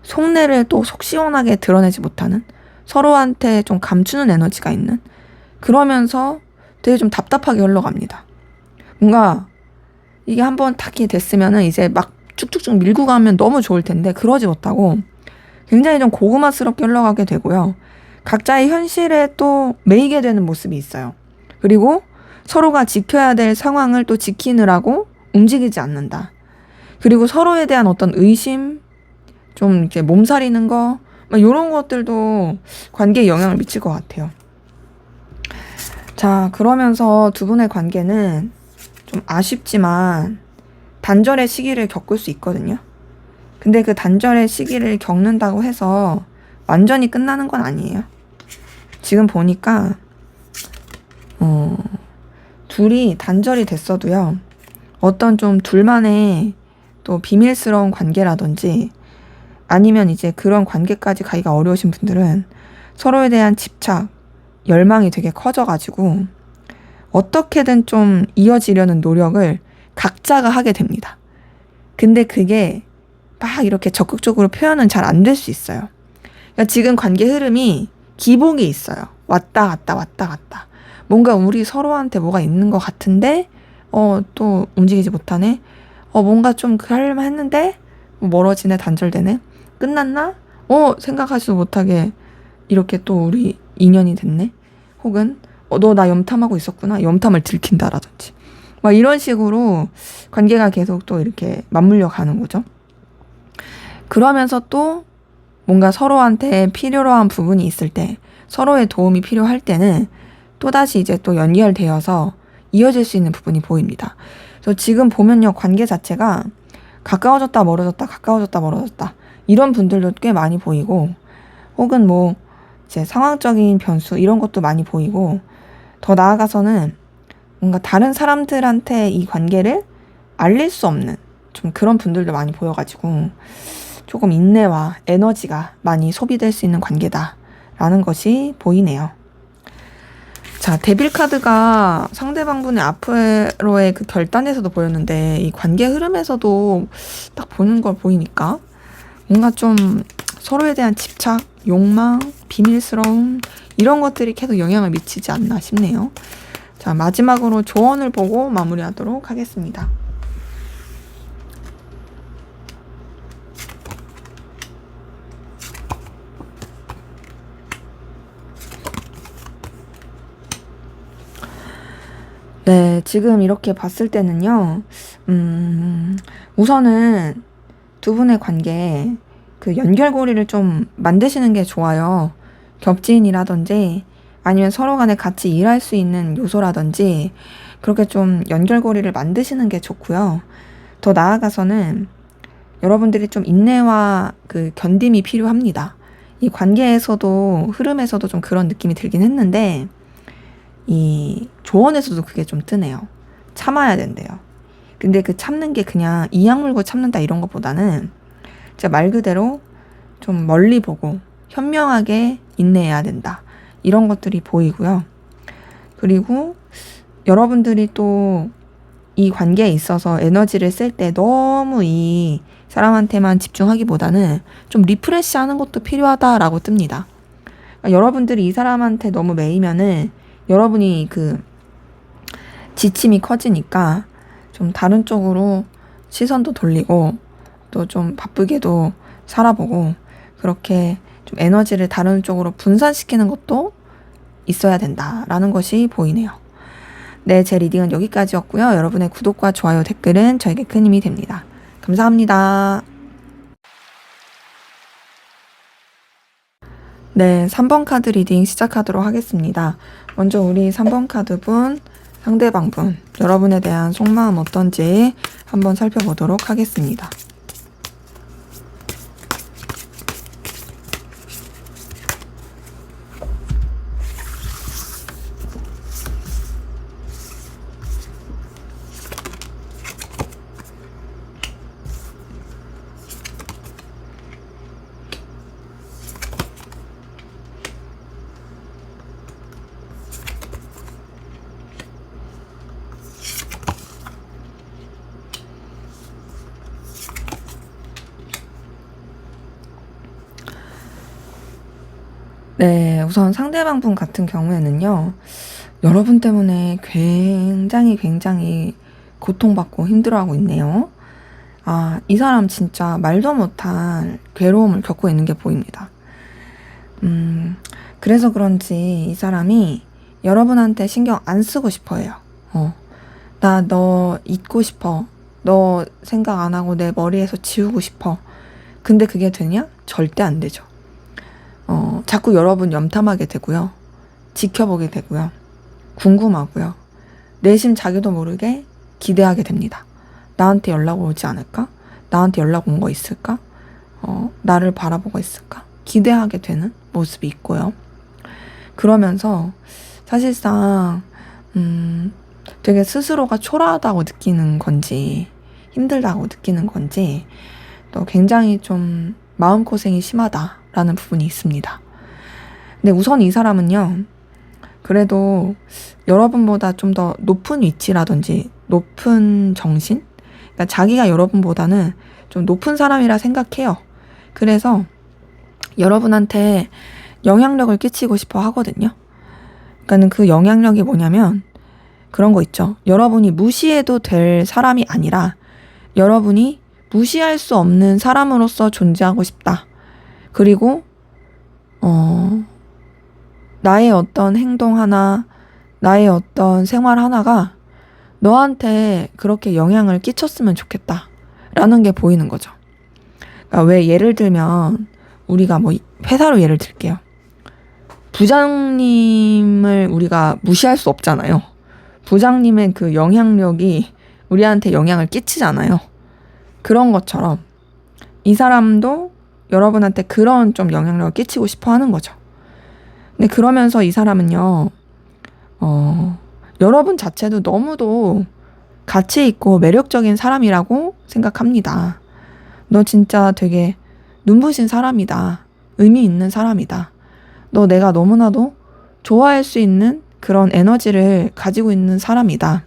속내를 또 속 시원하게 드러내지 못하는, 서로한테 좀 감추는 에너지가 있는, 그러면서 되게 좀 답답하게 흘러갑니다. 뭔가 이게 한번 탁 됐으면은 이제 막 쭉쭉쭉 밀고 가면 너무 좋을 텐데 그러지 못하고 굉장히 좀 고구마스럽게 흘러가게 되고요. 각자의 현실에 또 매이게 되는 모습이 있어요. 그리고 서로가 지켜야 될 상황을 또 지키느라고 움직이지 않는다. 그리고 서로에 대한 어떤 의심, 좀 이렇게 몸살이는 거, 이런 것들도 관계에 영향을 미칠 것 같아요. 자, 그러면서 두 분의 관계는 좀 아쉽지만 단절의 시기를 겪을 수 있거든요. 근데 그 단절의 시기를 겪는다고 해서 완전히 끝나는 건 아니에요. 지금 보니까 둘이 단절이 됐어도요, 어떤 좀 둘만의 또 비밀스러운 관계라든지 아니면 이제 그런 관계까지 가기가 어려우신 분들은 서로에 대한 집착, 열망이 되게 커져가지고 어떻게든 좀 이어지려는 노력을 각자가 하게 됩니다. 근데 그게 막 이렇게 적극적으로 표현은 잘 안 될 수 있어요. 그러니까 지금 관계 흐름이 기복이 있어요. 왔다 갔다 왔다 갔다. 뭔가 우리 서로한테 뭐가 있는 것 같은데 또 움직이지 못하네. 뭔가 좀 할만 했는데 멀어지네, 단절되네, 끝났나? 생각하지도 못하게 이렇게 또 우리 인연이 됐네. 혹은 너 나 염탐하고 있었구나, 염탐을 들킨다라든지 막 이런 식으로 관계가 계속 또 이렇게 맞물려 가는 거죠. 그러면서 또 뭔가 서로한테 필요로 한 부분이 있을 때, 서로의 도움이 필요할 때는 또다시 이제 또 연결되어서 이어질 수 있는 부분이 보입니다. 그래서 지금 보면요, 관계 자체가 가까워졌다 멀어졌다 가까워졌다 멀어졌다 이런 분들도 꽤 많이 보이고, 혹은 뭐 이제 상황적인 변수 이런 것도 많이 보이고, 더 나아가서는 뭔가 다른 사람들한테 이 관계를 알릴 수 없는 좀 그런 분들도 많이 보여가지고 조금 인내와 에너지가 많이 소비될 수 있는 관계다라는 것이 보이네요. 자, 데빌 카드가 상대방분의 앞으로의 그 결단에서도 보였는데 이 관계 흐름에서도 딱 보는 걸 보이니까 뭔가 좀 서로에 대한 집착, 욕망, 비밀스러움 이런 것들이 계속 영향을 미치지 않나 싶네요. 자, 마지막으로 조언을 보고 마무리하도록 하겠습니다. 네, 지금 이렇게 봤을 때는요, 우선은 두 분의 관계에 그 연결고리를 좀 만드시는 게 좋아요. 겹지인이라든지 아니면 서로 간에 같이 일할 수 있는 요소라든지 그렇게 좀 연결고리를 만드시는 게 좋고요. 더 나아가서는 여러분들이 좀 인내와 그 견딤이 필요합니다. 이 관계에서도 흐름에서도 좀 그런 느낌이 들긴 했는데 이 조언에서도 그게 좀 뜨네요. 참아야 된대요. 근데 그 참는 게 그냥 이악 물고 참는다 이런 것보다는 진짜 말 그대로 좀 멀리 보고 현명하게 인내해야 된다. 이런 것들이 보이고요. 그리고 여러분들이 또 이 관계에 있어서 에너지를 쓸 때 너무 이 사람한테만 집중하기보다는 좀 리프레시 하는 것도 필요하다라고 뜹니다. 그러니까 여러분들이 이 사람한테 너무 매이면은 여러분이 그 지침이 커지니까 좀 다른 쪽으로 시선도 돌리고 또 좀 바쁘게도 살아보고 그렇게 좀 에너지를 다른 쪽으로 분산시키는 것도 있어야 된다라는 것이 보이네요. 네, 제 리딩은 여기까지였고요. 여러분의 구독과 좋아요, 댓글은 저에게 큰 힘이 됩니다. 감사합니다. 네, 3번 카드 리딩 시작하도록 하겠습니다. 먼저 우리 3번 카드 분, 상대방 분, 여러분에 대한 속마음 어떤지 한번 살펴보도록 하겠습니다. 네, 우선 상대방 분 같은 경우에는요, 여러분 때문에 굉장히 고통받고 힘들어하고 있네요. 아, 이 사람 진짜 말도 못할 괴로움을 겪고 있는 게 보입니다. 그래서 그런지 이 사람이 여러분한테 신경 안 쓰고 싶어 해요. 나 너 잊고 싶어. 너 생각 안 하고 내 머리에서 지우고 싶어. 근데 그게 되냐? 절대 안 되죠. 자꾸 여러분 염탐하게 되고요. 지켜보게 되고요. 궁금하고요. 내심 자기도 모르게 기대하게 됩니다. 나한테 연락 오지 않을까? 나한테 연락 온 거 있을까? 나를 바라보고 있을까? 기대하게 되는 모습이 있고요. 그러면서 사실상 되게 스스로가 초라하다고 느끼는 건지 힘들다고 느끼는 건지 또 굉장히 좀 마음고생이 심하다라는 부분이 있습니다. 근데 우선 이 사람은요, 그래도 여러분보다 좀 더 높은 위치라든지 높은 정신? 그러니까 자기가 여러분보다는 좀 높은 사람이라 생각해요. 그래서 여러분한테 영향력을 끼치고 싶어 하거든요. 그러니까는 그 영향력이 뭐냐면 그런 거 있죠. 여러분이 무시해도 될 사람이 아니라 여러분이 무시할 수 없는 사람으로서 존재하고 싶다. 그리고 나의 어떤 행동 하나, 나의 어떤 생활 하나가 너한테 그렇게 영향을 끼쳤으면 좋겠다. 라는 게 보이는 거죠. 그러니까 왜 예를 들면 우리가 뭐 회사로 예를 들게요. 부장님을 우리가 무시할 수 없잖아요. 부장님의 그 영향력이 우리한테 영향을 끼치잖아요. 그런 것처럼 이 사람도 여러분한테 그런 좀 영향력을 끼치고 싶어 하는 거죠. 근데 그러면서 이 사람은요, 여러분 자체도 너무도 가치 있고 매력적인 사람이라고 생각합니다. 너 진짜 되게 눈부신 사람이다. 의미 있는 사람이다. 너 내가 너무나도 좋아할 수 있는 그런 에너지를 가지고 있는 사람이다.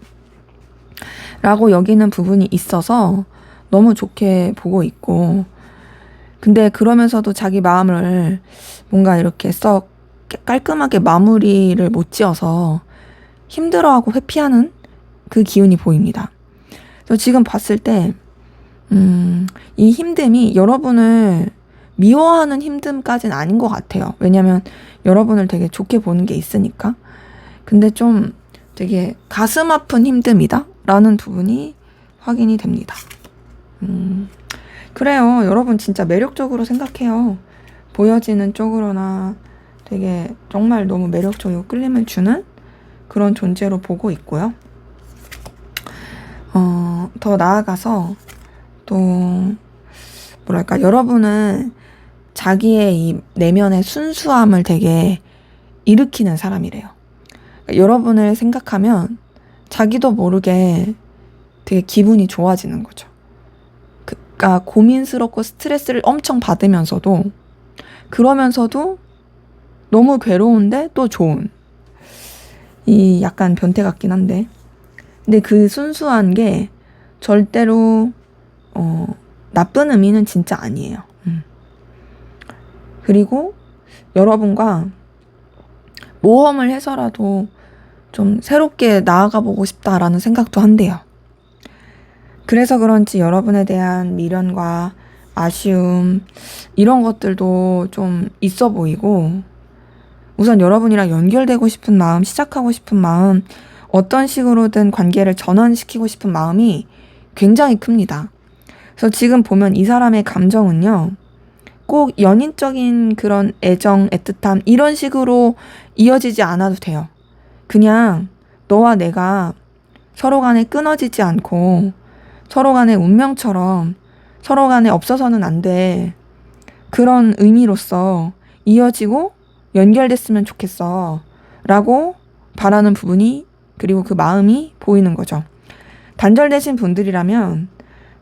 라고 여기는 부분이 있어서 너무 좋게 보고 있고, 근데 그러면서도 자기 마음을 뭔가 이렇게 썩 깔끔하게 마무리를 못 지어서 힘들어하고 회피하는 그 기운이 보입니다. 그래서 지금 봤을 때, 이 힘듦이 여러분을 미워하는 힘듦까지는 아닌 것 같아요. 왜냐면 여러분을 되게 좋게 보는 게 있으니까. 근데 좀 되게 가슴 아픈 힘듦이다? 라는 부분이 확인이 됩니다. 그래요. 여러분 진짜 매력적으로 생각해요. 보여지는 쪽으로나 되게 정말 너무 매력적이고 끌림을 주는 그런 존재로 보고 있고요. 더 나아가서 또 뭐랄까, 여러분은 자기의 이 내면의 순수함을 되게 일으키는 사람이래요. 그러니까 여러분을 생각하면 자기도 모르게 되게 기분이 좋아지는 거죠. 그러니까 고민스럽고 스트레스를 엄청 받으면서도, 그러면서도 너무 괴로운데 또 좋은, 이 약간 변태 같긴 한데, 근데 그 순수한 게 절대로 나쁜 의미는 진짜 아니에요. 그리고 여러분과 모험을 해서라도 좀 새롭게 나아가 보고 싶다라는 생각도 한대요. 그래서 그런지 여러분에 대한 미련과 아쉬움, 이런 것들도 좀 있어 보이고, 우선 여러분이랑 연결되고 싶은 마음, 시작하고 싶은 마음, 어떤 식으로든 관계를 전환시키고 싶은 마음이 굉장히 큽니다. 그래서 지금 보면 이 사람의 감정은요, 꼭 연인적인 그런 애정, 애틋함 이런 식으로 이어지지 않아도 돼요. 그냥 너와 내가 서로 간에 끊어지지 않고 서로 간에 운명처럼 서로 간에 없어서는 안 돼. 그런 의미로서 이어지고 연결됐으면 좋겠어. 라고 바라는 부분이, 그리고 그 마음이 보이는 거죠. 단절되신 분들이라면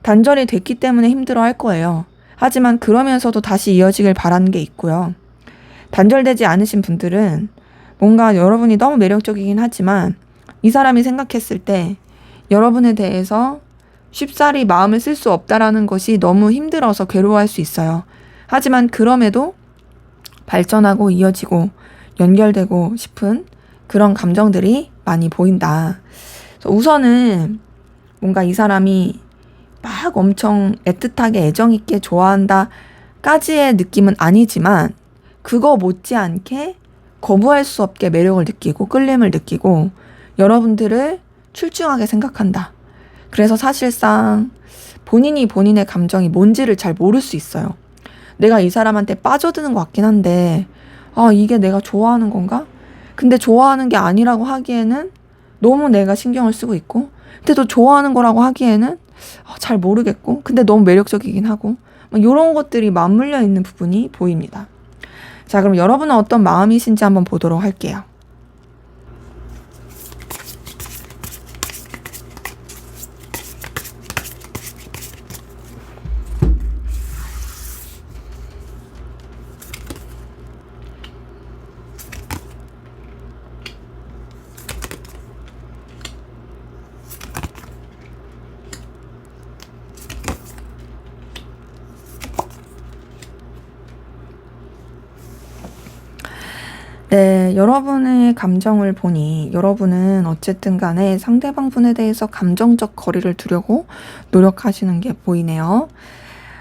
단절이 됐기 때문에 힘들어 할 거예요. 하지만 그러면서도 다시 이어지길 바라는 게 있고요. 단절되지 않으신 분들은 뭔가 여러분이 너무 매력적이긴 하지만 이 사람이 생각했을 때 여러분에 대해서 쉽사리 마음을 쓸 수 없다라는 것이 너무 힘들어서 괴로워할 수 있어요. 하지만 그럼에도 발전하고 이어지고 연결되고 싶은 그런 감정들이 많이 보인다. 그래서 우선은 뭔가 이 사람이 막 엄청 애틋하게 애정있게 좋아한다까지의 느낌은 아니지만 그거 못지않게 거부할 수 없게 매력을 느끼고 끌림을 느끼고 여러분들을 출중하게 생각한다. 그래서 사실상 본인이 본인의 감정이 뭔지를 잘 모를 수 있어요. 내가 이 사람한테 빠져드는 것 같긴 한데, 아, 이게 내가 좋아하는 건가? 근데 좋아하는 게 아니라고 하기에는 너무 내가 신경을 쓰고 있고, 근데 또 좋아하는 거라고 하기에는 잘 모르겠고, 근데 너무 매력적이긴 하고, 이런 것들이 맞물려 있는 부분이 보입니다. 자, 그럼 여러분은 어떤 마음이신지 한번 보도록 할게요. 네, 여러분의 감정을 보니 여러분은 어쨌든 간에 상대방 분에 대해서 감정적 거리를 두려고 노력하시는 게 보이네요.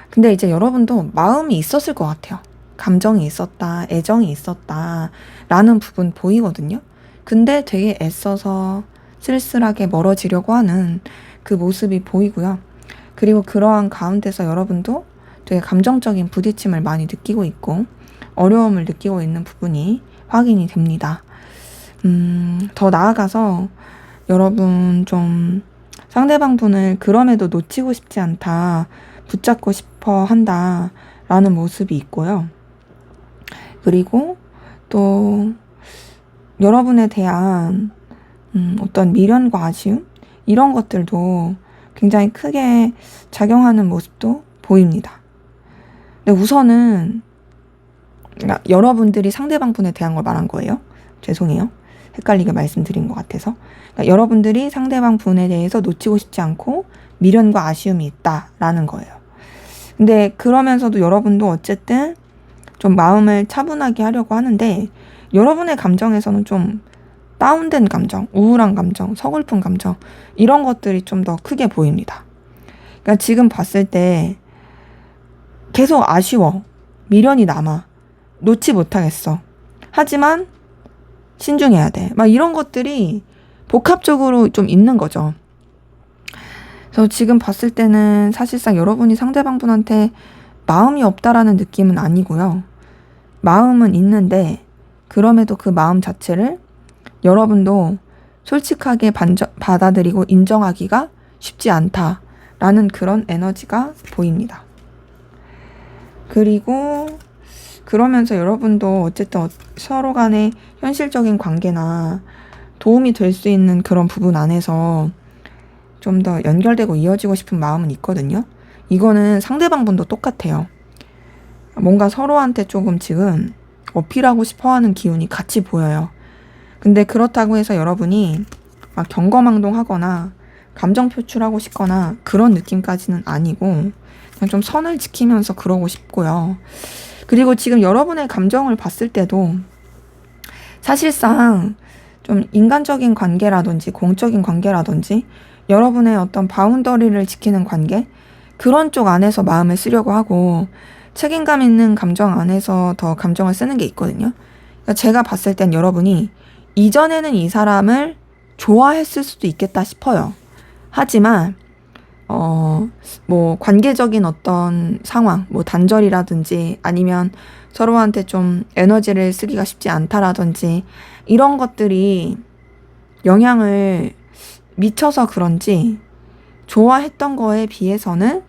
근데 이제 여러분도 마음이 있었을 것 같아요. 감정이 있었다, 애정이 있었다 라는 부분 보이거든요. 근데 되게 애써서 쓸쓸하게 멀어지려고 하는 그 모습이 보이고요. 그리고 그러한 가운데서 여러분도 되게 감정적인 부딪힘을 많이 느끼고 있고 어려움을 느끼고 있는 부분이 확인이 됩니다. 더 나아가서 여러분 좀 상대방 분을 그럼에도 놓치고 싶지 않다, 붙잡고 싶어 한다 라는 모습이 있고요. 그리고 또 여러분에 대한 어떤 미련과 아쉬움 이런 것들도 굉장히 크게 작용하는 모습도 보입니다. 근데 우선은 여러분들이 상대방 분에 대한 걸 말한 거예요. 죄송해요. 헷갈리게 말씀드린 것 같아서. 그러니까 여러분들이 상대방 분에 대해서 놓치고 싶지 않고 미련과 아쉬움이 있다라는 거예요. 근데 그러면서도 여러분도 어쨌든 좀 마음을 차분하게 하려고 하는데 여러분의 감정에서는 좀 다운된 감정, 우울한 감정, 서글픈 감정 이런 것들이 좀 더 크게 보입니다. 그러니까 지금 봤을 때 계속 아쉬워. 미련이 남아. 놓지 못하겠어. 하지만 신중해야 돼. 막 이런 것들이 복합적으로 좀 있는 거죠. 그래서 지금 봤을 때는 사실상 여러분이 상대방분한테 마음이 없다라는 느낌은 아니고요. 마음은 있는데 그럼에도 그 마음 자체를 여러분도 솔직하게 받아들이고 인정하기가 쉽지 않다라는 그런 에너지가 보입니다. 그리고 그러면서 여러분도 어쨌든 서로 간의 현실적인 관계나 도움이 될 수 있는 그런 부분 안에서 좀 더 연결되고 이어지고 싶은 마음은 있거든요. 이거는 상대방분도 똑같아요. 뭔가 서로한테 조금 지금 어필하고 싶어 하는 기운이 같이 보여요. 근데 그렇다고 해서 여러분이 막 경거망동하거나 감정 표출하고 싶거나 그런 느낌까지는 아니고 그냥 좀 선을 지키면서 그러고 싶고요. 그리고 지금 여러분의 감정을 봤을 때도 사실상 좀 인간적인 관계라든지 공적인 관계라든지 여러분의 어떤 바운더리를 지키는 관계 그런 쪽 안에서 마음을 쓰려고 하고 책임감 있는 감정 안에서 더 감정을 쓰는 게 있거든요. 그러니까 제가 봤을 땐 여러분이 이전에는 이 사람을 좋아했을 수도 있겠다 싶어요. 하지만 뭐 관계적인 어떤 상황, 뭐 단절이라든지 아니면 서로한테 좀 에너지를 쓰기가 쉽지 않다라든지 이런 것들이 영향을 미쳐서 그런지 좋아했던 거에 비해서는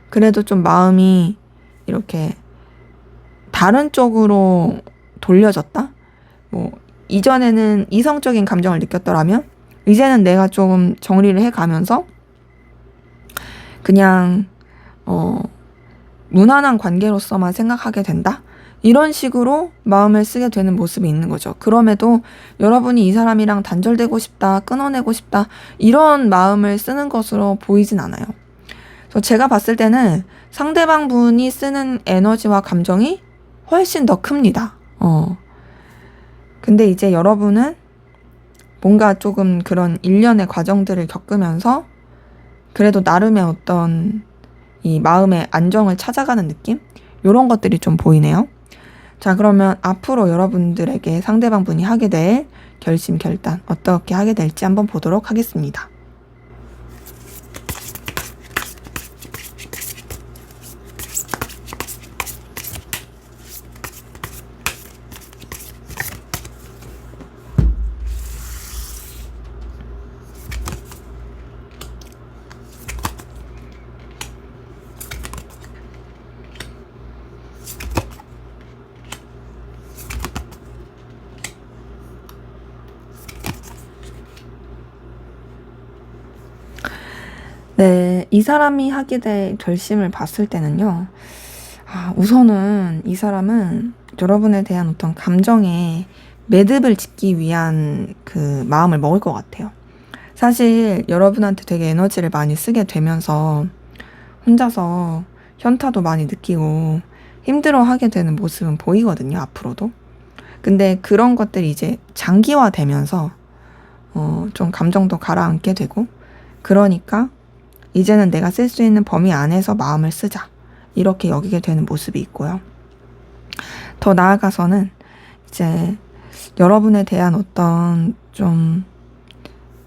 그래도 좀 마음이 이렇게 다른 쪽으로 돌려졌다? 뭐 이전에는 이성적인 감정을 느꼈더라면 이제는 내가 좀 정리를 해가면서 그냥 무난한 관계로서만 생각하게 된다? 이런 식으로 마음을 쓰게 되는 모습이 있는 거죠. 그럼에도 여러분이 이 사람이랑 단절되고 싶다, 끊어내고 싶다 이런 마음을 쓰는 것으로 보이진 않아요. 그래서 제가 봤을 때는 상대방 분이 쓰는 에너지와 감정이 훨씬 더 큽니다. 근데 이제 여러분은 뭔가 조금 그런 일련의 과정들을 겪으면서 그래도 나름의 어떤 이 마음의 안정을 찾아가는 느낌? 이런 것들이 좀 보이네요. 자, 그러면 앞으로 여러분들에게 상대방 분이 하게 될 결심, 결단 어떻게 하게 될지 한번 보도록 하겠습니다. 네, 이 사람이 하게 될 결심을 봤을 때는요. 우선은 이 사람은 여러분에 대한 어떤 감정에 매듭을 짓기 위한 그 마음을 먹을 것 같아요. 사실 여러분한테 되게 에너지를 많이 쓰게 되면서 혼자서 현타도 많이 느끼고 힘들어하게 되는 모습은 보이거든요, 앞으로도. 근데 그런 것들이 이제 장기화되면서 좀 감정도 가라앉게 되고 그러니까 이제는 내가 쓸 수 있는 범위 안에서 마음을 쓰자. 이렇게 여기게 되는 모습이 있고요. 더 나아가서는 이제 여러분에 대한 어떤 좀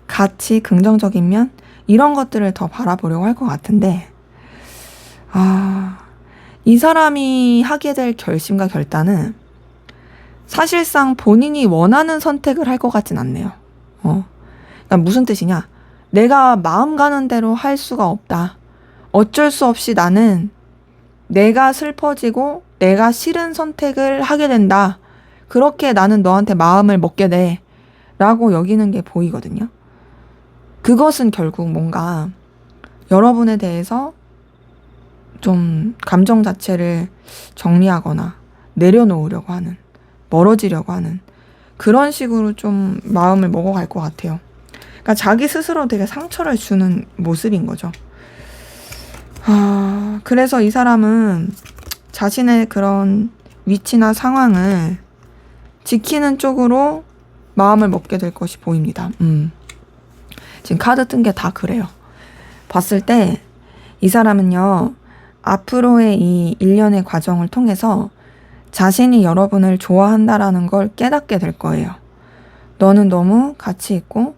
가치, 긍정적인 면 이런 것들을 더 바라보려고 할 것 같은데 이 사람이 하게 될 결심과 결단은 사실상 본인이 원하는 선택을 할 것 같진 않네요. 그러니까 무슨 뜻이냐? 내가 마음 가는 대로 할 수가 없다. 어쩔 수 없이 나는 내가 슬퍼지고 내가 싫은 선택을 하게 된다. 그렇게 나는 너한테 마음을 먹게 돼. 라고 여기는 게 보이거든요. 그것은 결국 뭔가 여러분에 대해서 좀 감정 자체를 정리하거나 내려놓으려고 하는, 멀어지려고 하는 그런 식으로 좀 마음을 먹어갈 것 같아요. 그러니까 자기 스스로 되게 상처를 주는 모습인 거죠. 그래서 이 사람은 자신의 그런 위치나 상황을 지키는 쪽으로 마음을 먹게 될 것이 보입니다. 지금 카드 뜬 게 다 그래요. 봤을 때 이 사람은요, 앞으로의 이 일련의 과정을 통해서 자신이 여러분을 좋아한다라는 걸 깨닫게 될 거예요. 너는 너무 가치 있고,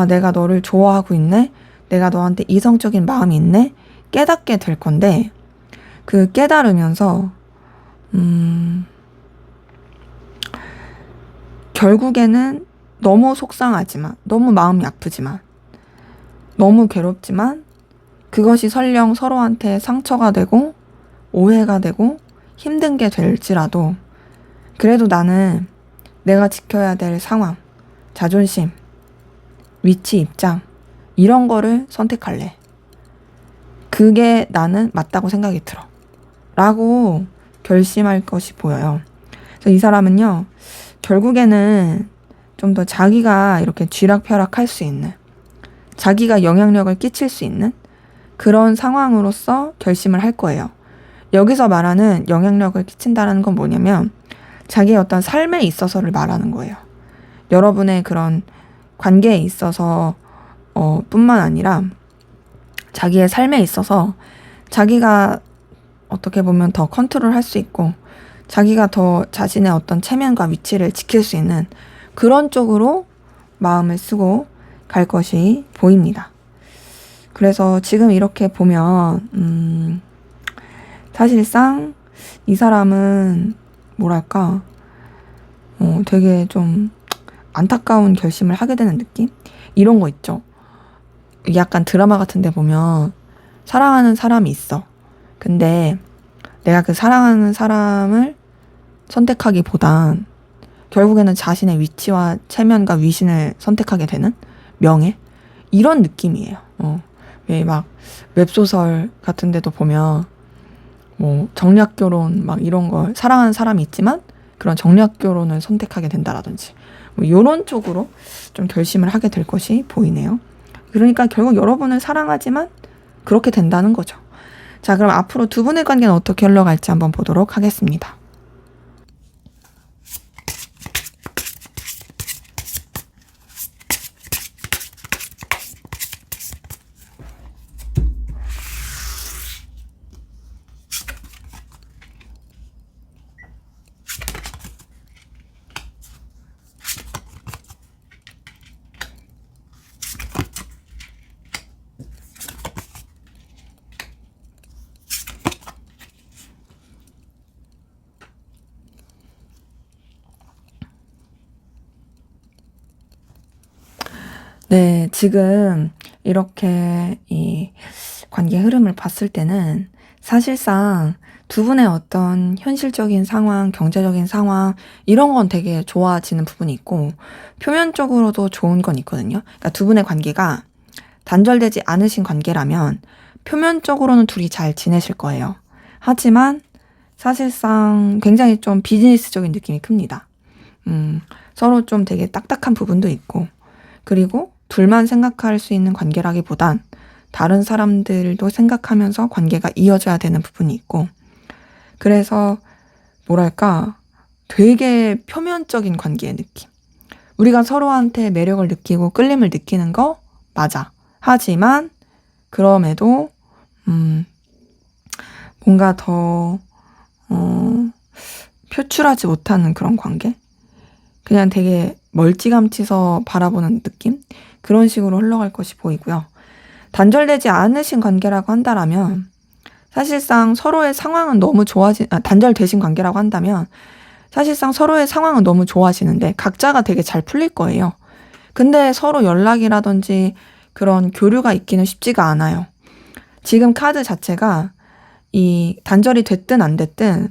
내가 너를 좋아하고 있네? 내가 너한테 이성적인 마음이 있네? 깨닫게 될 건데, 그 깨달으면서 결국에는 너무 속상하지만, 너무 마음이 아프지만, 너무 괴롭지만, 그것이 설령 서로한테 상처가 되고 오해가 되고 힘든 게 될지라도, 그래도 나는 내가 지켜야 될 상황, 자존심, 위치, 입장, 이런 거를 선택할래. 그게 나는 맞다고 생각이 들어. 라고 결심할 것이 보여요. 그래서 이 사람은요, 결국에는 좀 더 자기가 이렇게 쥐락펴락할 수 있는, 자기가 영향력을 끼칠 수 있는 그런 상황으로서 결심을 할 거예요. 여기서 말하는 영향력을 끼친다는 건 뭐냐면 자기의 어떤 삶에 있어서를 말하는 거예요. 여러분의 그런 관계에 있어서 뿐만 아니라 자기의 삶에 있어서 자기가 어떻게 보면 더 컨트롤할 수 있고 자기가 더 자신의 어떤 체면과 위치를 지킬 수 있는 그런 쪽으로 마음을 쓰고 갈 것이 보입니다. 그래서 지금 이렇게 보면 사실상 이 사람은 뭐랄까 되게 좀 안타까운 결심을 하게 되는 느낌? 이런 거 있죠. 약간 드라마 같은 데 보면 사랑하는 사람이 있어. 근데 내가 그 사랑하는 사람을 선택하기보단 결국에는 자신의 위치와 체면과 위신을 선택하게 되는 명예? 이런 느낌이에요. 왜 막 웹소설 같은 데도 보면 뭐 정략결혼 막 이런 걸 사랑하는 사람이 있지만 그런 정략결혼을 선택하게 된다라든지 뭐 이런 쪽으로 좀 결심을 하게 될 것이 보이네요. 그러니까 결국 여러분을 사랑하지만 그렇게 된다는 거죠. 자, 그럼 앞으로 두 분의 관계는 어떻게 흘러갈지 한번 보도록 하겠습니다. 네, 지금 이렇게 이 관계 흐름을 봤을 때는 사실상 두 분의 어떤 현실적인 상황, 경제적인 상황, 이런 건 되게 좋아지는 부분이 있고, 표면적으로도 좋은 건 있거든요. 그러니까 두 분의 관계가 단절되지 않으신 관계라면, 표면적으로는 둘이 잘 지내실 거예요. 하지만 사실상 굉장히 좀 비즈니스적인 느낌이 큽니다. 서로 좀 되게 딱딱한 부분도 있고, 그리고 둘만 생각할 수 있는 관계라기보단 다른 사람들도 생각하면서 관계가 이어져야 되는 부분이 있고, 그래서 뭐랄까 되게 표면적인 관계의 느낌. 우리가 서로한테 매력을 느끼고 끌림을 느끼는 거 맞아. 하지만 그럼에도 뭔가 더 표출하지 못하는 그런 관계? 그냥 되게 멀찌감치서 바라보는 느낌? 그런 식으로 흘러갈 것이 보이고요. 단절되지 않으신 관계라고 한다면 사실상 서로의 상황은 너무 단절되신 관계라고 한다면 사실상 서로의 상황은 너무 좋아지는데 각자가 되게 잘 풀릴 거예요. 근데 서로 연락이라든지 그런 교류가 있기는 쉽지가 않아요. 지금 카드 자체가 이 단절이 됐든 안 됐든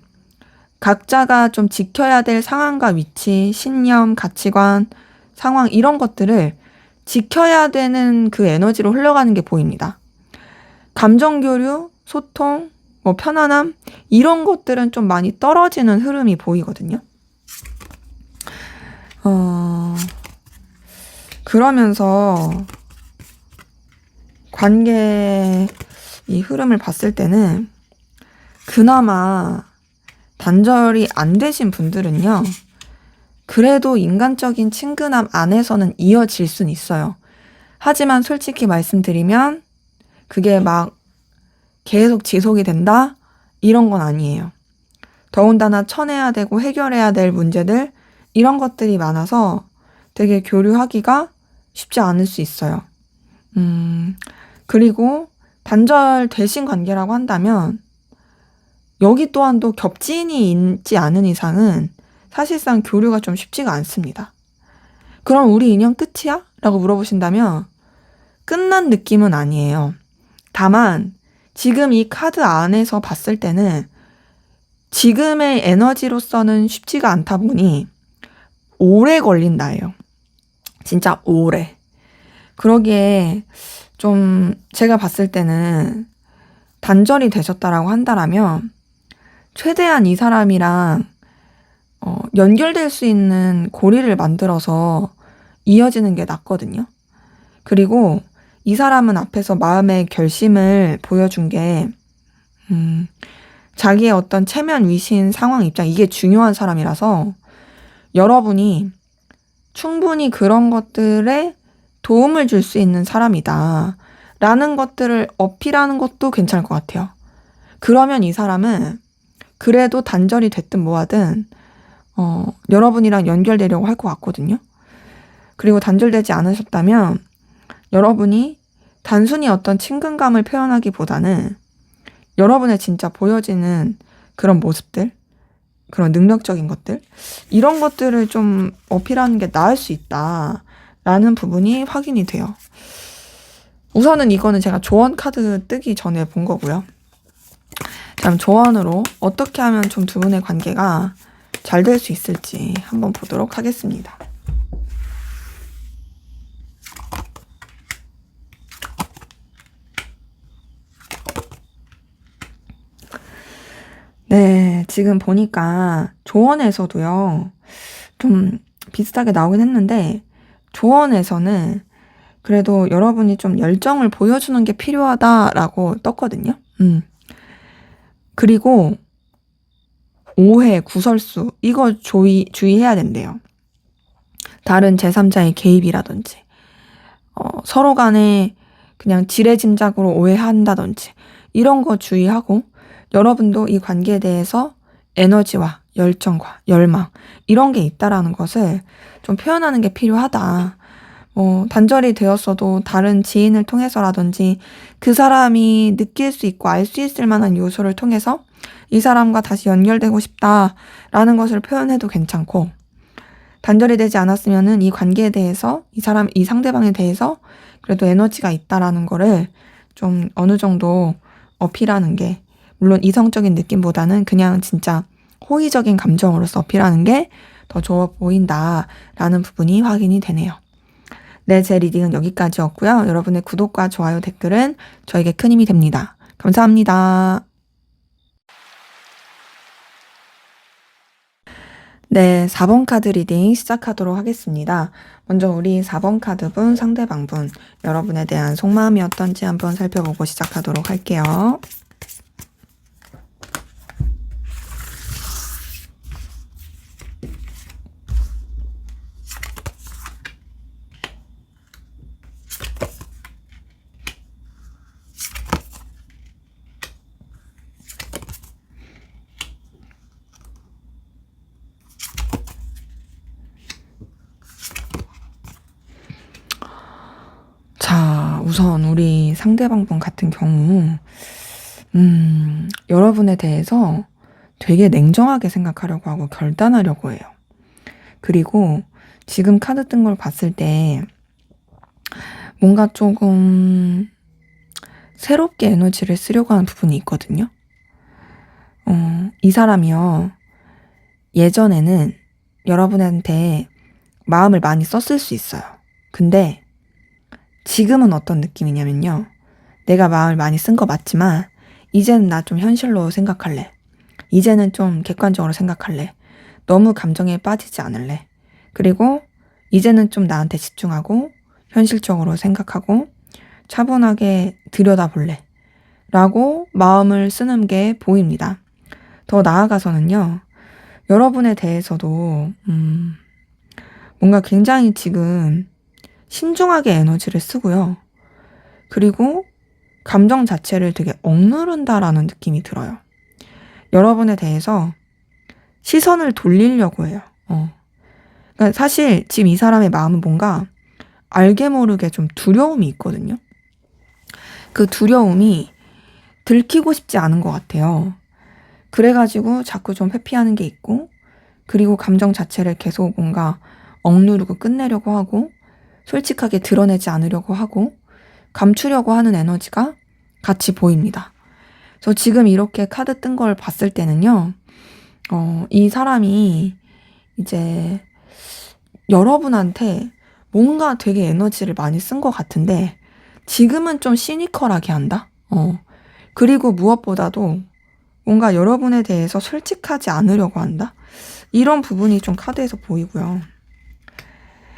각자가 좀 지켜야 될 상황과 위치, 신념, 가치관, 상황 이런 것들을 지켜야 되는 그 에너지로 흘러가는 게 보입니다. 감정 교류, 소통, 뭐 편안함 이런 것들은 좀 많이 떨어지는 흐름이 보이거든요. 그러면서 관계 이 흐름을 봤을 때는 그나마 단절이 안 되신 분들은요. 그래도 인간적인 친근함 안에서는 이어질 순 있어요. 하지만 솔직히 말씀드리면 그게 막 계속 지속이 된다? 이런 건 아니에요. 더군다나 쳐내야 되고 해결해야 될 문제들 이런 것들이 많아서 되게 교류하기가 쉽지 않을 수 있어요. 그리고 단절되신 관계라고 한다면 여기 또한도 겹진이 있지 않은 이상은 사실상 교류가 좀 쉽지가 않습니다. 그럼 우리 인연 끝이야? 라고 물어보신다면 끝난 느낌은 아니에요. 다만 지금 이 카드 안에서 봤을 때는 지금의 에너지로서는 쉽지가 않다 보니 오래 걸린다예요. 진짜 오래. 그러기에 좀 제가 봤을 때는 단절이 되셨다라고 한다라면 최대한 이 사람이랑 연결될 수 있는 고리를 만들어서 이어지는 게 낫거든요. 그리고 이 사람은 앞에서 마음의 결심을 보여준 게 자기의 어떤 체면, 위신, 상황, 입장 이게 중요한 사람이라서 여러분이 충분히 그런 것들에 도움을 줄 수 있는 사람이다 라는 것들을 어필하는 것도 괜찮을 것 같아요. 그러면 이 사람은 그래도 단절이 됐든 뭐하든 여러분이랑 연결되려고 할 것 같거든요. 그리고 단절되지 않으셨다면 여러분이 단순히 어떤 친근감을 표현하기보다는 여러분의 진짜 보여지는 그런 모습들, 그런 능력적인 것들, 이런 것들을 좀 어필하는 게 나을 수 있다라는 부분이 확인이 돼요. 우선은 이거는 제가 조언 카드 뜨기 전에 본 거고요. 그럼 조언으로 어떻게 하면 좀 두 분의 관계가 잘 될 수 있을지 한번 보도록 하겠습니다. 네, 지금 보니까 조언에서도요, 좀 비슷하게 나오긴 했는데, 조언에서는 그래도 여러분이 좀 열정을 보여주는 게 필요하다라고 떴거든요. 그리고 오해, 구설수, 이거 주의해야 된대요. 다른 제3자의 개입이라든지, 서로 간에 그냥 지레짐작으로 오해한다든지, 이런 거 주의하고, 여러분도 이 관계에 대해서 에너지와 열정과 열망 이런 게 있다라는 것을 좀 표현하는 게 필요하다. 단절이 되었어도 다른 지인을 통해서라든지 그 사람이 느낄 수 있고 알 수 있을 만한 요소를 통해서 이 사람과 다시 연결되고 싶다라는 것을 표현해도 괜찮고, 단절이 되지 않았으면은 이 관계에 대해서 이 상대방에 대해서 그래도 에너지가 있다라는 거를 좀 어느 정도 어필하는 게, 물론 이성적인 느낌보다는 그냥 진짜 호의적인 감정으로서 어필하는 게 더 좋아 보인다라는 부분이 확인이 되네요. 네, 제 리딩은 여기까지였고요. 여러분의 구독과 좋아요, 댓글은 저에게 큰 힘이 됩니다. 감사합니다. 네, 4번 카드 리딩 시작하도록 하겠습니다. 먼저 우리 4번 카드분, 상대방분, 여러분에 대한 속마음이 어떤지 한번 살펴보고 시작하도록 할게요. 자, 우선 우리 상대방분 같은 경우 여러분에 대해서 되게 냉정하게 생각하려고 하고 결단하려고 해요. 그리고 지금 카드 뜬 걸 봤을 때 뭔가 조금 새롭게 에너지를 쓰려고 하는 부분이 있거든요. 이 사람이요, 예전에는 여러분한테 마음을 많이 썼을 수 있어요. 근데 지금은 어떤 느낌이냐면요, 내가 마음을 많이 쓴 거 맞지만 이제는 나 좀 현실로 생각할래. 이제는 좀 객관적으로 생각할래. 너무 감정에 빠지지 않을래. 그리고 이제는 좀 나한테 집중하고 현실적으로 생각하고 차분하게 들여다볼래 라고 마음을 쓰는 게 보입니다. 더 나아가서는요, 여러분에 대해서도 뭔가 굉장히 지금 신중하게 에너지를 쓰고요. 그리고 감정 자체를 되게 억누른다라는 느낌이 들어요. 여러분에 대해서 시선을 돌리려고 해요. 그러니까 사실 지금 이 사람의 마음은 뭔가 알게 모르게 좀 두려움이 있거든요. 그 두려움이 들키고 싶지 않은 것 같아요. 그래가지고 자꾸 좀 회피하는 게 있고, 그리고 감정 자체를 계속 뭔가 억누르고 끝내려고 하고, 솔직하게 드러내지 않으려고 하고, 감추려고 하는 에너지가 같이 보입니다. 그래서 지금 이렇게 카드 뜬 걸 봤을 때는요, 이 사람이 이제 여러분한테 뭔가 되게 에너지를 많이 쓴 것 같은데, 지금은 좀 시니컬하게 한다? 그리고 무엇보다도 뭔가 여러분에 대해서 솔직하지 않으려고 한다? 이런 부분이 좀 카드에서 보이고요.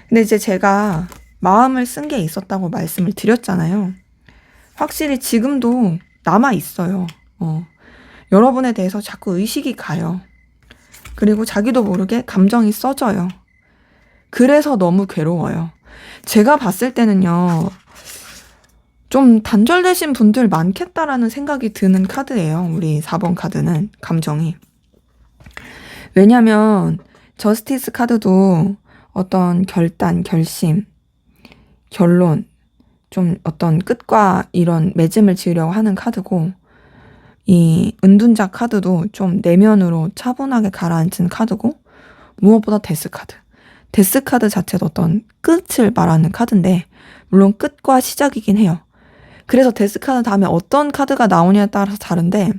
근데 이제 제가 마음을 쓴 게 있었다고 말씀을 드렸잖아요. 확실히 지금도 남아 있어요. 여러분에 대해서 자꾸 의식이 가요. 그리고 자기도 모르게 감정이 써져요. 그래서 너무 괴로워요. 제가 봤을 때는요, 좀 단절되신 분들 많겠다라는 생각이 드는 카드예요. 우리 4번 카드는 감정이. 왜냐면 저스티스 카드도 어떤 결단, 결심, 결론, 좀 어떤 끝과 이런 맺음을 지으려고 하는 카드고, 이 은둔자 카드도 좀 내면으로 차분하게 가라앉은 카드고, 무엇보다 데스 카드. 데스 카드 자체도 어떤 끝을 말하는 카드인데, 물론 끝과 시작이긴 해요. 그래서 데스 카드 다음에 어떤 카드가 나오냐에 따라서 다른데,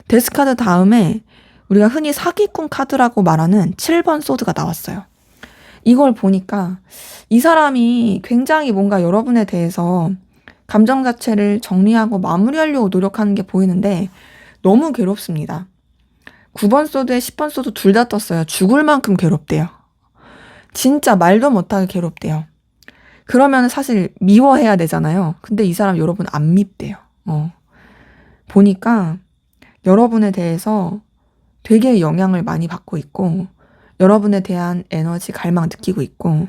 데스 카드 다음에 우리가 흔히 사기꾼 카드라고 말하는 7번 소드가 나왔어요. 이걸 보니까 이 사람이 굉장히 뭔가 여러분에 대해서 감정 자체를 정리하고 마무리하려고 노력하는 게 보이는데 너무 괴롭습니다. 9번 소드에 10번 소드 둘 다 떴어요. 죽을 만큼 괴롭대요. 진짜 말도 못하게 괴롭대요. 그러면 사실 미워해야 되잖아요. 근데 이 사람 여러분 안 밉대요. 보니까 여러분에 대해서 되게 영향을 많이 받고 있고, 여러분에 대한 에너지 갈망 느끼고 있고,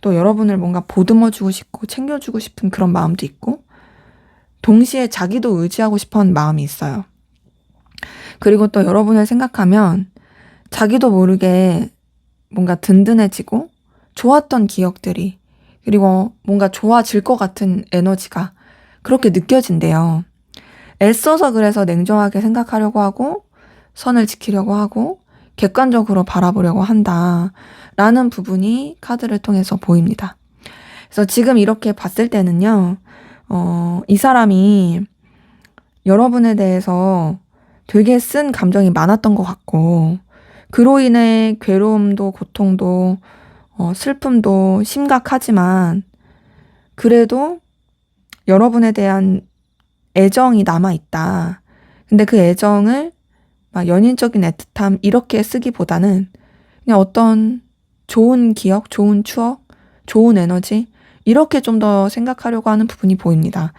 또 여러분을 뭔가 보듬어주고 싶고 챙겨주고 싶은 그런 마음도 있고, 동시에 자기도 의지하고 싶어하는 마음이 있어요. 그리고 또 여러분을 생각하면 자기도 모르게 뭔가 든든해지고 좋았던 기억들이, 그리고 뭔가 좋아질 것 같은 에너지가 그렇게 느껴진대요. 애써서 그래서 냉정하게 생각하려고 하고 선을 지키려고 하고 객관적으로 바라보려고 한다라는 부분이 카드를 통해서 보입니다. 그래서 지금 이렇게 봤을 때는요, 이 사람이 여러분에 대해서 되게 쓴 감정이 많았던 것 같고, 그로 인해 괴로움도 고통도 슬픔도 심각하지만 그래도 여러분에 대한 애정이 남아있다. 근데 그 애정을 막 연인적인 애틋함 이렇게 쓰기보다는 그냥 어떤 좋은 기억, 좋은 추억, 좋은 에너지 이렇게 좀 더 생각하려고 하는 부분이 보입니다.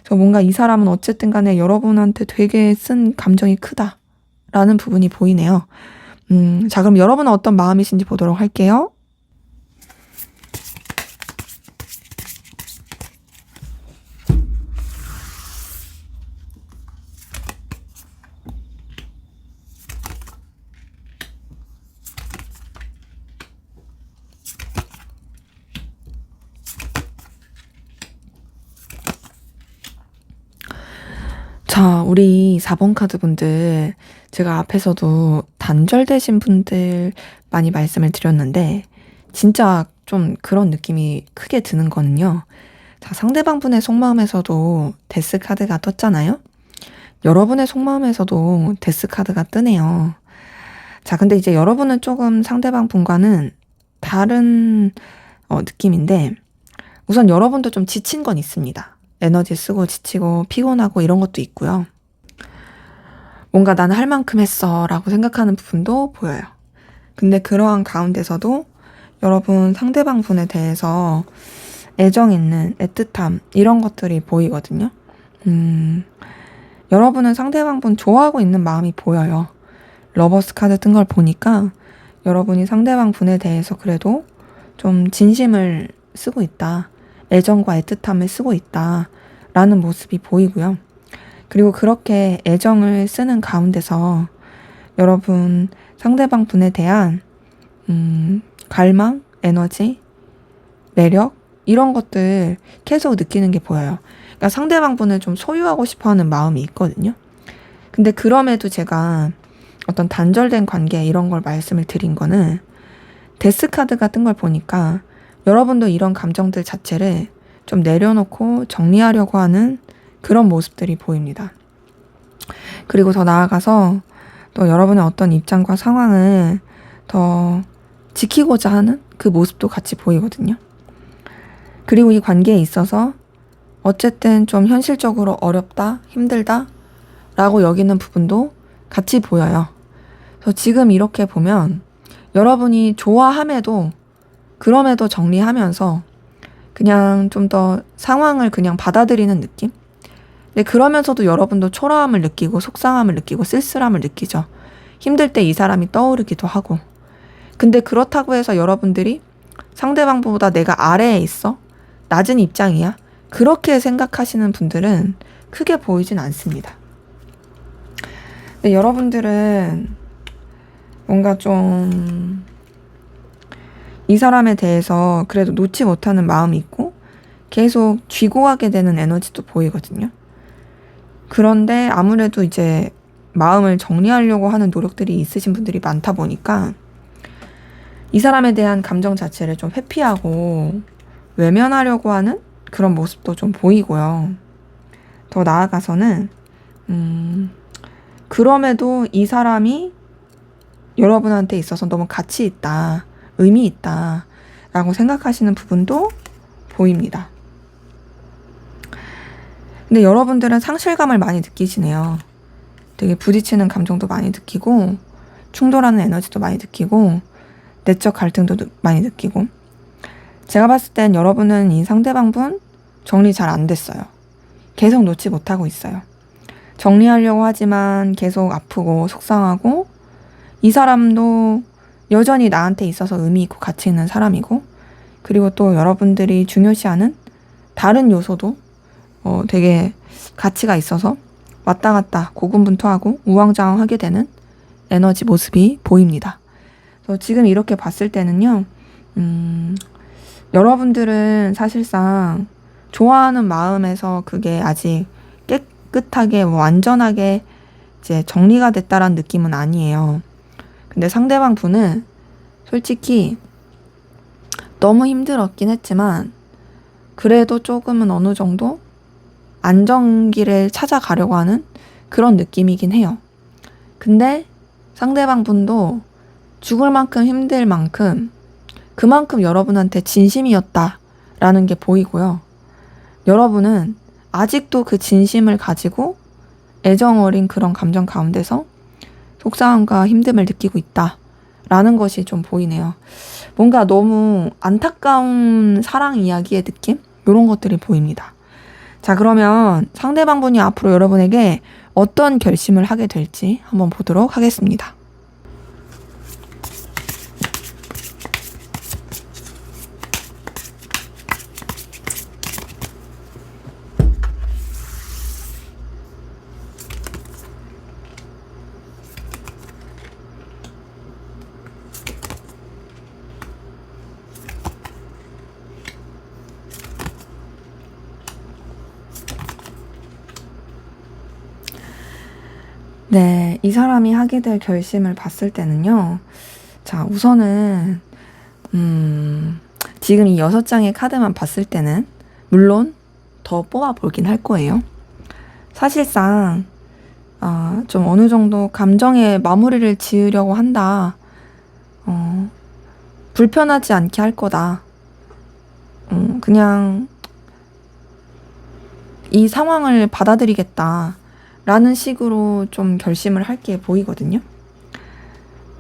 그래서 뭔가 이 사람은 어쨌든 간에 여러분한테 되게 쓴 감정이 크다라는 부분이 보이네요. 자, 그럼 여러분은 어떤 마음이신지 보도록 할게요. 자, 우리 4번 카드 분들, 제가 앞에서도 단절되신 분들 많이 말씀을 드렸는데, 진짜 좀 그런 느낌이 크게 드는 거는요. 자, 상대방 분의 속마음에서도 데스 카드가 떴잖아요? 여러분의 속마음에서도 데스 카드가 뜨네요. 자, 근데 이제 여러분은 조금 상대방 분과는 다른 느낌인데, 우선 여러분도 좀 지친 건 있습니다. 에너지 쓰고 지치고 피곤하고 이런 것도 있고요. 뭔가 나는 할 만큼 했어 라고 생각하는 부분도 보여요. 근데 그러한 가운데서도 여러분 상대방 분에 대해서 애정 있는 애틋함 이런 것들이 보이거든요. 여러분은 상대방 분 좋아하고 있는 마음이 보여요. 러버스 카드 뜬 걸 보니까 여러분이 상대방 분에 대해서 그래도 좀 진심을 쓰고 있다. 애정과 애틋함을 쓰고 있다 라는 모습이 보이고요. 그리고 그렇게 애정을 쓰는 가운데서 여러분 상대방 분에 대한 갈망, 에너지, 매력 이런 것들 계속 느끼는 게 보여요. 그러니까 상대방분을 좀 소유하고 싶어 하는 마음이 있거든요. 근데 그럼에도 제가 어떤 단절된 관계 이런 걸 말씀을 드린 거는 데스카드가 뜬 걸 보니까 여러분도 이런 감정들 자체를 좀 내려놓고 정리하려고 하는 그런 모습들이 보입니다. 그리고 더 나아가서 또 여러분의 어떤 입장과 상황을 더 지키고자 하는 그 모습도 같이 보이거든요. 그리고 이 관계에 있어서 어쨌든 좀 현실적으로 어렵다, 힘들다 라고 여기는 부분도 같이 보여요. 그래서 지금 이렇게 보면 여러분이 좋아함에도 그럼에도 정리하면서 그냥 좀 더 상황을 그냥 받아들이는 느낌? 근데 그러면서도 여러분도 초라함을 느끼고 속상함을 느끼고 쓸쓸함을 느끼죠. 힘들 때 이 사람이 떠오르기도 하고. 근데 그렇다고 해서 여러분들이 상대방보다 내가 아래에 있어? 낮은 입장이야? 그렇게 생각하시는 분들은 크게 보이진 않습니다. 근데 여러분들은 뭔가 좀 이 사람에 대해서 그래도 놓지 못하는 마음이 있고 계속 쥐고 가게 되는 에너지도 보이거든요. 그런데 아무래도 이제 마음을 정리하려고 하는 노력들이 있으신 분들이 많다 보니까 이 사람에 대한 감정 자체를 좀 회피하고 외면하려고 하는 그런 모습도 좀 보이고요. 더 나아가서는 그럼에도 이 사람이 여러분한테 있어서 너무 가치 있다, 의미 있다 라고 생각하시는 부분도 보입니다. 근데 여러분들은 상실감을 많이 느끼시네요. 되게 부딪히는 감정도 많이 느끼고 충돌하는 에너지도 많이 느끼고 내적 갈등도 많이 느끼고 제가 봤을 땐 여러분은 이 상대방분 정리 잘 안 됐어요. 계속 놓지 못하고 있어요. 정리하려고 하지만 계속 아프고 속상하고 이 사람도 여전히 나한테 있어서 의미 있고 가치 있는 사람이고 그리고 또 여러분들이 중요시하는 다른 요소도 되게 가치가 있어서 왔다 갔다 고군분투하고 우왕좌왕하게 되는 에너지 모습이 보입니다. 그래서 지금 이렇게 봤을 때는요, 여러분들은 사실상 좋아하는 마음에서 그게 아직 깨끗하게 완전하게 이제 정리가 됐다라는 느낌은 아니에요. 근데 상대방 분은 솔직히 너무 힘들었긴 했지만 그래도 조금은 어느 정도 안정기를 찾아가려고 하는 그런 느낌이긴 해요. 근데 상대방 분도 죽을 만큼 힘들 만큼 그만큼 여러분한테 진심이었다라는 게 보이고요. 여러분은 아직도 그 진심을 가지고 애정 어린 그런 감정 가운데서 속상함과 힘듦을 느끼고 있다라는 것이 좀 보이네요. 뭔가 너무 안타까운 사랑 이야기의 느낌? 이런 것들이 보입니다. 자, 그러면 상대방 분이 앞으로 여러분에게 어떤 결심을 하게 될지 한번 보도록 하겠습니다. 네, 이 사람이 하게 될 결심을 봤을 때는요. 자, 우선은 지금 이 6장의 카드만 봤을 때는 물론 더 뽑아보긴 할 거예요. 사실상 좀 어느 정도 감정의 마무리를 지으려고 한다. 불편하지 않게 할 거다. 그냥 이 상황을 받아들이겠다. 라는 식으로 좀 결심을 할 게 보이거든요.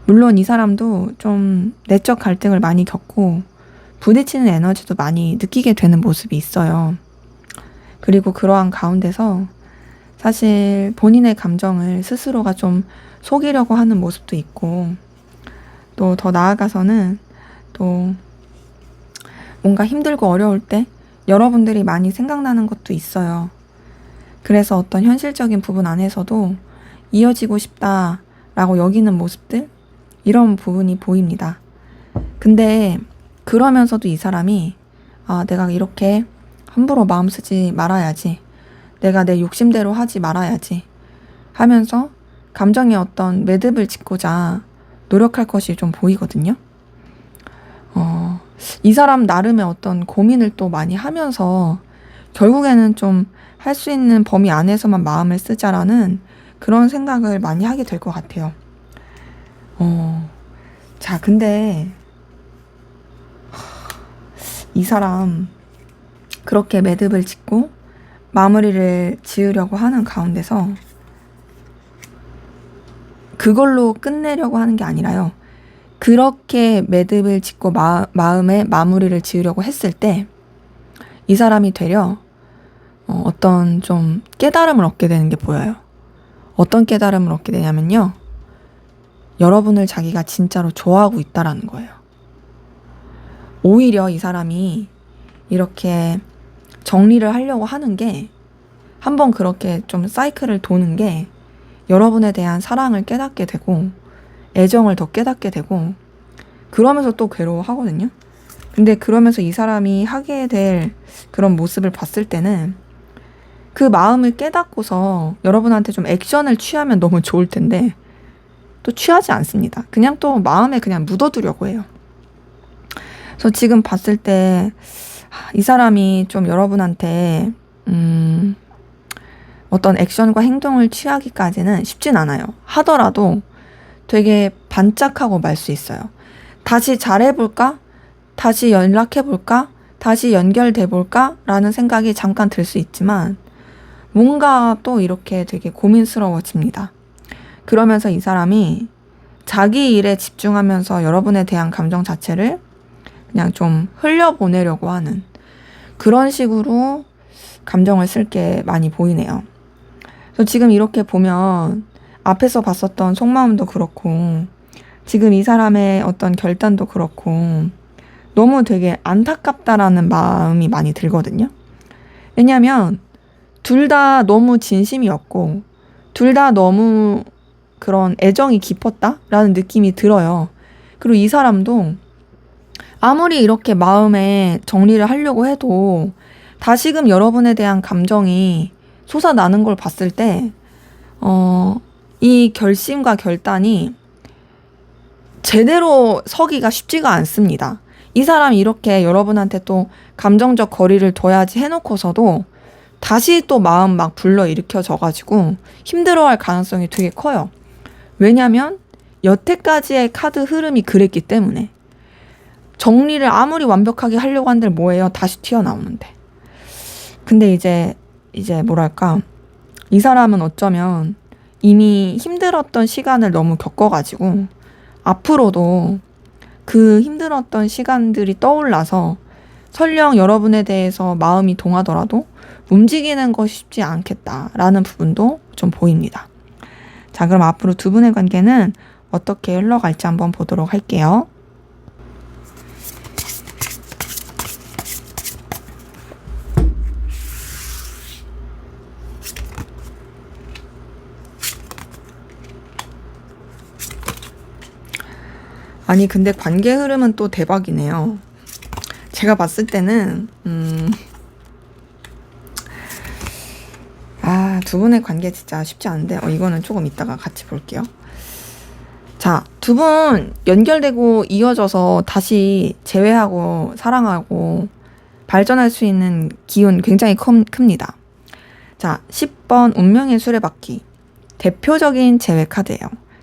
물론 이 사람도 좀 내적 갈등을 많이 겪고 부딪히는 에너지도 많이 느끼게 되는 모습이 있어요. 그리고 그러한 가운데서 사실 본인의 감정을 스스로가 좀 속이려고 하는 모습도 있고 또 더 나아가서는 또 뭔가 힘들고 어려울 때 여러분들이 많이 생각나는 것도 있어요. 그래서 어떤 현실적인 부분 안에서도 이어지고 싶다라고 여기는 모습들? 이런 부분이 보입니다. 근데 그러면서도 이 사람이 내가 이렇게 함부로 마음 쓰지 말아야지 내가 내 욕심대로 하지 말아야지 하면서 감정에 어떤 매듭을 짓고자 노력할 것이 좀 보이거든요. 이 사람 나름의 어떤 고민을 또 많이 하면서 결국에는 좀 할 수 있는 범위 안에서만 마음을 쓰자라는 그런 생각을 많이 하게 될 것 같아요. 자, 근데 이 사람 그렇게 매듭을 짓고 마무리를 지으려고 하는 가운데서 그걸로 끝내려고 하는 게 아니라요. 그렇게 매듭을 짓고 마음의 마무리를 지으려고 했을 때 이 사람이 되려 어떤 좀 깨달음을 얻게 되는 게 보여요. 어떤 깨달음을 얻게 되냐면요. 여러분을 자기가 진짜로 좋아하고 있다라는 거예요. 오히려 이 사람이 이렇게 정리를 하려고 하는 게 한번 그렇게 좀 사이클을 도는 게 여러분에 대한 사랑을 깨닫게 되고 애정을 더 깨닫게 되고 그러면서 또 괴로워하거든요. 근데 그러면서 이 사람이 하게 될 그런 모습을 봤을 때는 그 마음을 깨닫고서 여러분한테 좀 액션을 취하면 너무 좋을 텐데 또 취하지 않습니다. 그냥 또 마음에 그냥 묻어두려고 해요. 그래서 지금 봤을 때 이 사람이 좀 여러분한테 어떤 액션과 행동을 취하기까지는 쉽진 않아요. 하더라도 되게 반짝하고 말 수 있어요. 다시 잘해볼까? 다시 연락해볼까? 다시 연결돼볼까? 라는 생각이 잠깐 들 수 있지만 뭔가 또 이렇게 되게 고민스러워집니다. 그러면서 이 사람이 자기 일에 집중하면서 여러분에 대한 감정 자체를 그냥 좀 흘려보내려고 하는 그런 식으로 감정을 쓸 게 많이 보이네요. 그래서 지금 이렇게 보면 앞에서 봤었던 속마음도 그렇고 지금 이 사람의 어떤 결단도 그렇고 너무 되게 안타깝다라는 마음이 많이 들거든요. 왜냐하면 둘 다 너무 진심이었고 둘 다 너무 그런 애정이 깊었다라는 느낌이 들어요. 그리고 이 사람도 아무리 이렇게 마음에 정리를 하려고 해도 다시금 여러분에 대한 감정이 솟아나는 걸 봤을 때 이 결심과 결단이 제대로 서기가 쉽지가 않습니다. 이 사람이 이렇게 여러분한테 또 감정적 거리를 둬야지 해놓고서도 다시 또 마음 막 불러일으켜져가지고 힘들어할 가능성이 되게 커요. 왜냐면 여태까지의 카드 흐름이 그랬기 때문에 정리를 아무리 완벽하게 하려고 한들 뭐예요? 다시 튀어나오는데. 근데 이제 뭐랄까 이 사람은 어쩌면 이미 힘들었던 시간을 너무 겪어가지고 앞으로도 그 힘들었던 시간들이 떠올라서 설령 여러분에 대해서 마음이 동하더라도 움직이는 것이 쉽지 않겠다라는 부분도 좀 보입니다. 자, 그럼 앞으로 두 분의 관계는 어떻게 흘러갈지 한번 보도록 할게요. 아니 근데 관계 흐름은 또 대박이네요. 제가 봤을 때는 두 분의 관계 진짜 쉽지 않은데 이거는 조금 이따가 같이 볼게요. 자, 두 분 연결되고 이어져서 다시 재회하고 사랑하고 발전할 수 있는 기운 굉장히 큽니다. 자, 10번 운명의 수레바퀴 대표적인 재회 카드예요.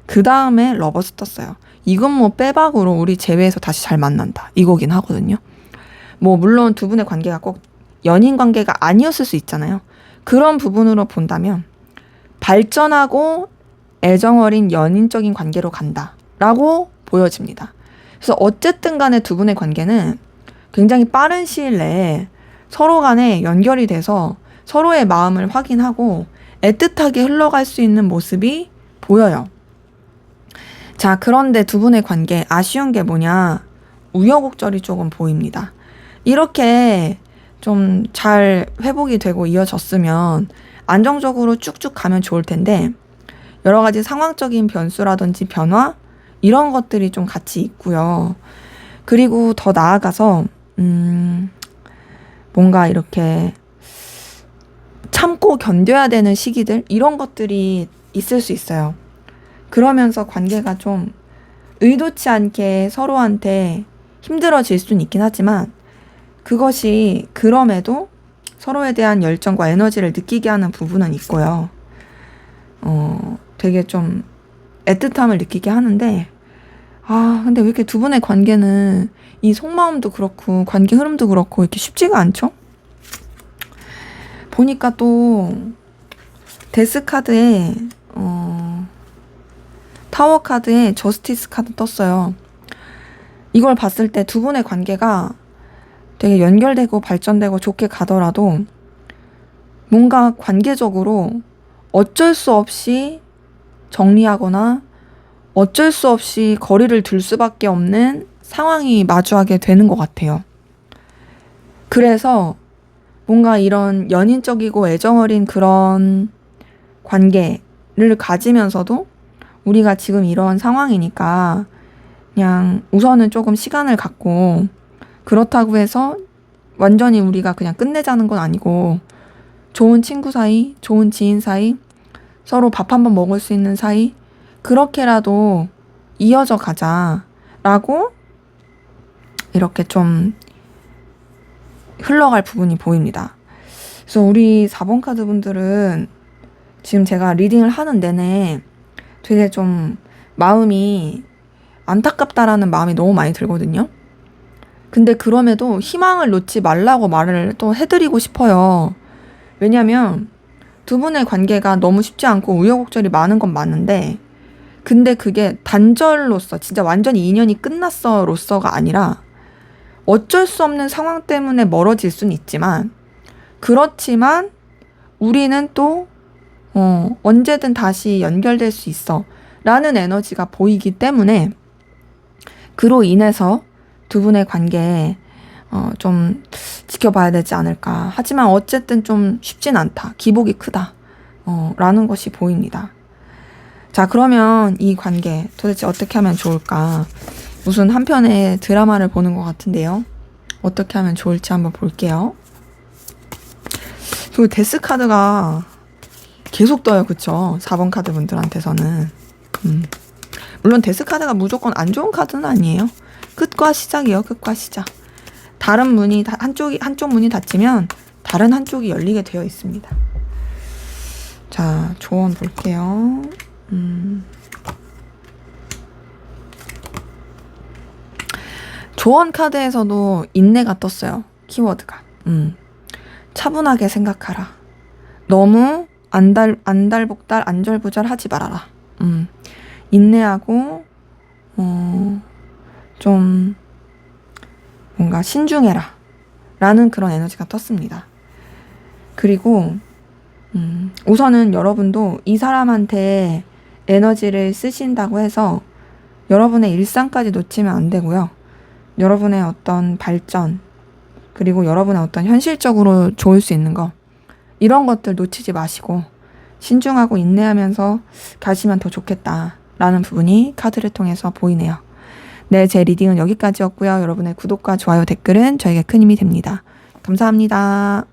그 다음에 러버스 떴어요. 이건 뭐 빼박으로 우리 재회해서 다시 잘 만난다 이거긴 하거든요. 뭐 물론 두 분의 관계가 꼭 연인 관계가 아니었을 수 있잖아요. 그런 부분으로 본다면 발전하고 애정어린 연인적인 관계로 간다라고 보여집니다. 그래서 어쨌든 간에 두 분의 관계는 굉장히 빠른 시일 내에 서로 간에 연결이 돼서 서로의 마음을 확인하고 애틋하게 흘러갈 수 있는 모습이 보여요. 자, 그런데 두 분의 관계 아쉬운 게 뭐냐? 우여곡절이 조금 보입니다. 이렇게 좀 잘 회복이 되고 이어졌으면 안정적으로 쭉쭉 가면 좋을 텐데 여러 가지 상황적인 변수라든지 변화 이런 것들이 좀 같이 있고요. 그리고 더 나아가서 뭔가 이렇게 참고 견뎌야 되는 시기들, 이런 것들이 있을 수 있어요. 그러면서 관계가 좀 의도치 않게 서로한테 힘들어질 수는 있긴 하지만, 그것이 그럼에도 서로에 대한 열정과 에너지를 느끼게 하는 부분은 있고요. 되게 좀 애틋함을 느끼게 하는데, 근데 왜 이렇게 두 분의 관계는 이 속마음도 그렇고 관계 흐름도 그렇고 이렇게 쉽지가 않죠? 보니까 또 데스 카드에 타워 카드에 저스티스 카드 떴어요. 이걸 봤을 때 두 분의 관계가 되게 연결되고 발전되고 좋게 가더라도 뭔가 관계적으로 어쩔 수 없이 정리하거나 어쩔 수 없이 거리를 둘 수밖에 없는 상황이 마주하게 되는 것 같아요. 그래서 뭔가 이런 연인적이고 애정어린 그런 관계를 가지면서도 우리가 지금 이런 상황이니까 그냥 우선은 조금 시간을 갖고, 그렇다고 해서 완전히 우리가 그냥 끝내자는 건 아니고 좋은 친구 사이, 좋은 지인 사이, 서로 밥 한번 먹을 수 있는 사이, 그렇게라도 이어져 가자라고 이렇게 좀 흘러갈 부분이 보입니다. 그래서 우리 4번 카드 분들은 지금 제가 리딩을 하는 내내 되게 좀 마음이 안타깝다라는 마음이 너무 많이 들거든요. 근데 그럼에도 희망을 놓지 말라고 말을 또 해드리고 싶어요. 왜냐면 두 분의 관계가 너무 쉽지 않고 우여곡절이 많은 건 맞는데, 근데 그게 단절로서 진짜 완전히 인연이 끝났어로서가 아니라 어쩔 수 없는 상황 때문에 멀어질 수는 있지만, 그렇지만 우리는 또 언제든 다시 연결될 수 있어 라는 에너지가 보이기 때문에, 그로 인해서 두 분의 관계에 좀 지켜봐야 되지 않을까. 하지만 어쨌든 좀 쉽진 않다. 기복이 크다. 라는 것이 보입니다. 자, 그러면 이 관계 도대체 어떻게 하면 좋을까? 무슨 한 편의 드라마를 보는 것 같은데요. 어떻게 하면 좋을지 한번 볼게요. 그리고 데스 카드가 계속 떠요. 그쵸? 4번 카드 분들한테서는. 물론 데스 카드가 무조건 안 좋은 카드는 아니에요. 끝과 시작이에요. 끝과 시작. 다른 문이 한쪽 문이 닫히면 다른 한쪽이 열리게 되어 있습니다. 자, 조언 볼게요. 조언 카드에서도 인내가 떴어요. 키워드가. 차분하게 생각하라. 너무 안달복달 안절부절 하지 말아라. 인내하고 좀 뭔가 신중해라 라는 그런 에너지가 떴습니다. 그리고 우선은 여러분도 이 사람한테 에너지를 쓰신다고 해서 여러분의 일상까지 놓치면 안 되고요. 여러분의 어떤 발전, 그리고 여러분의 어떤 현실적으로 좋을 수 있는 거, 이런 것들 놓치지 마시고 신중하고 인내하면서 가시면 더 좋겠다라는 부분이 카드를 통해서 보이네요. 네, 제 리딩은 여기까지였고요. 여러분의 구독과 좋아요, 댓글은 저에게 큰 힘이 됩니다. 감사합니다.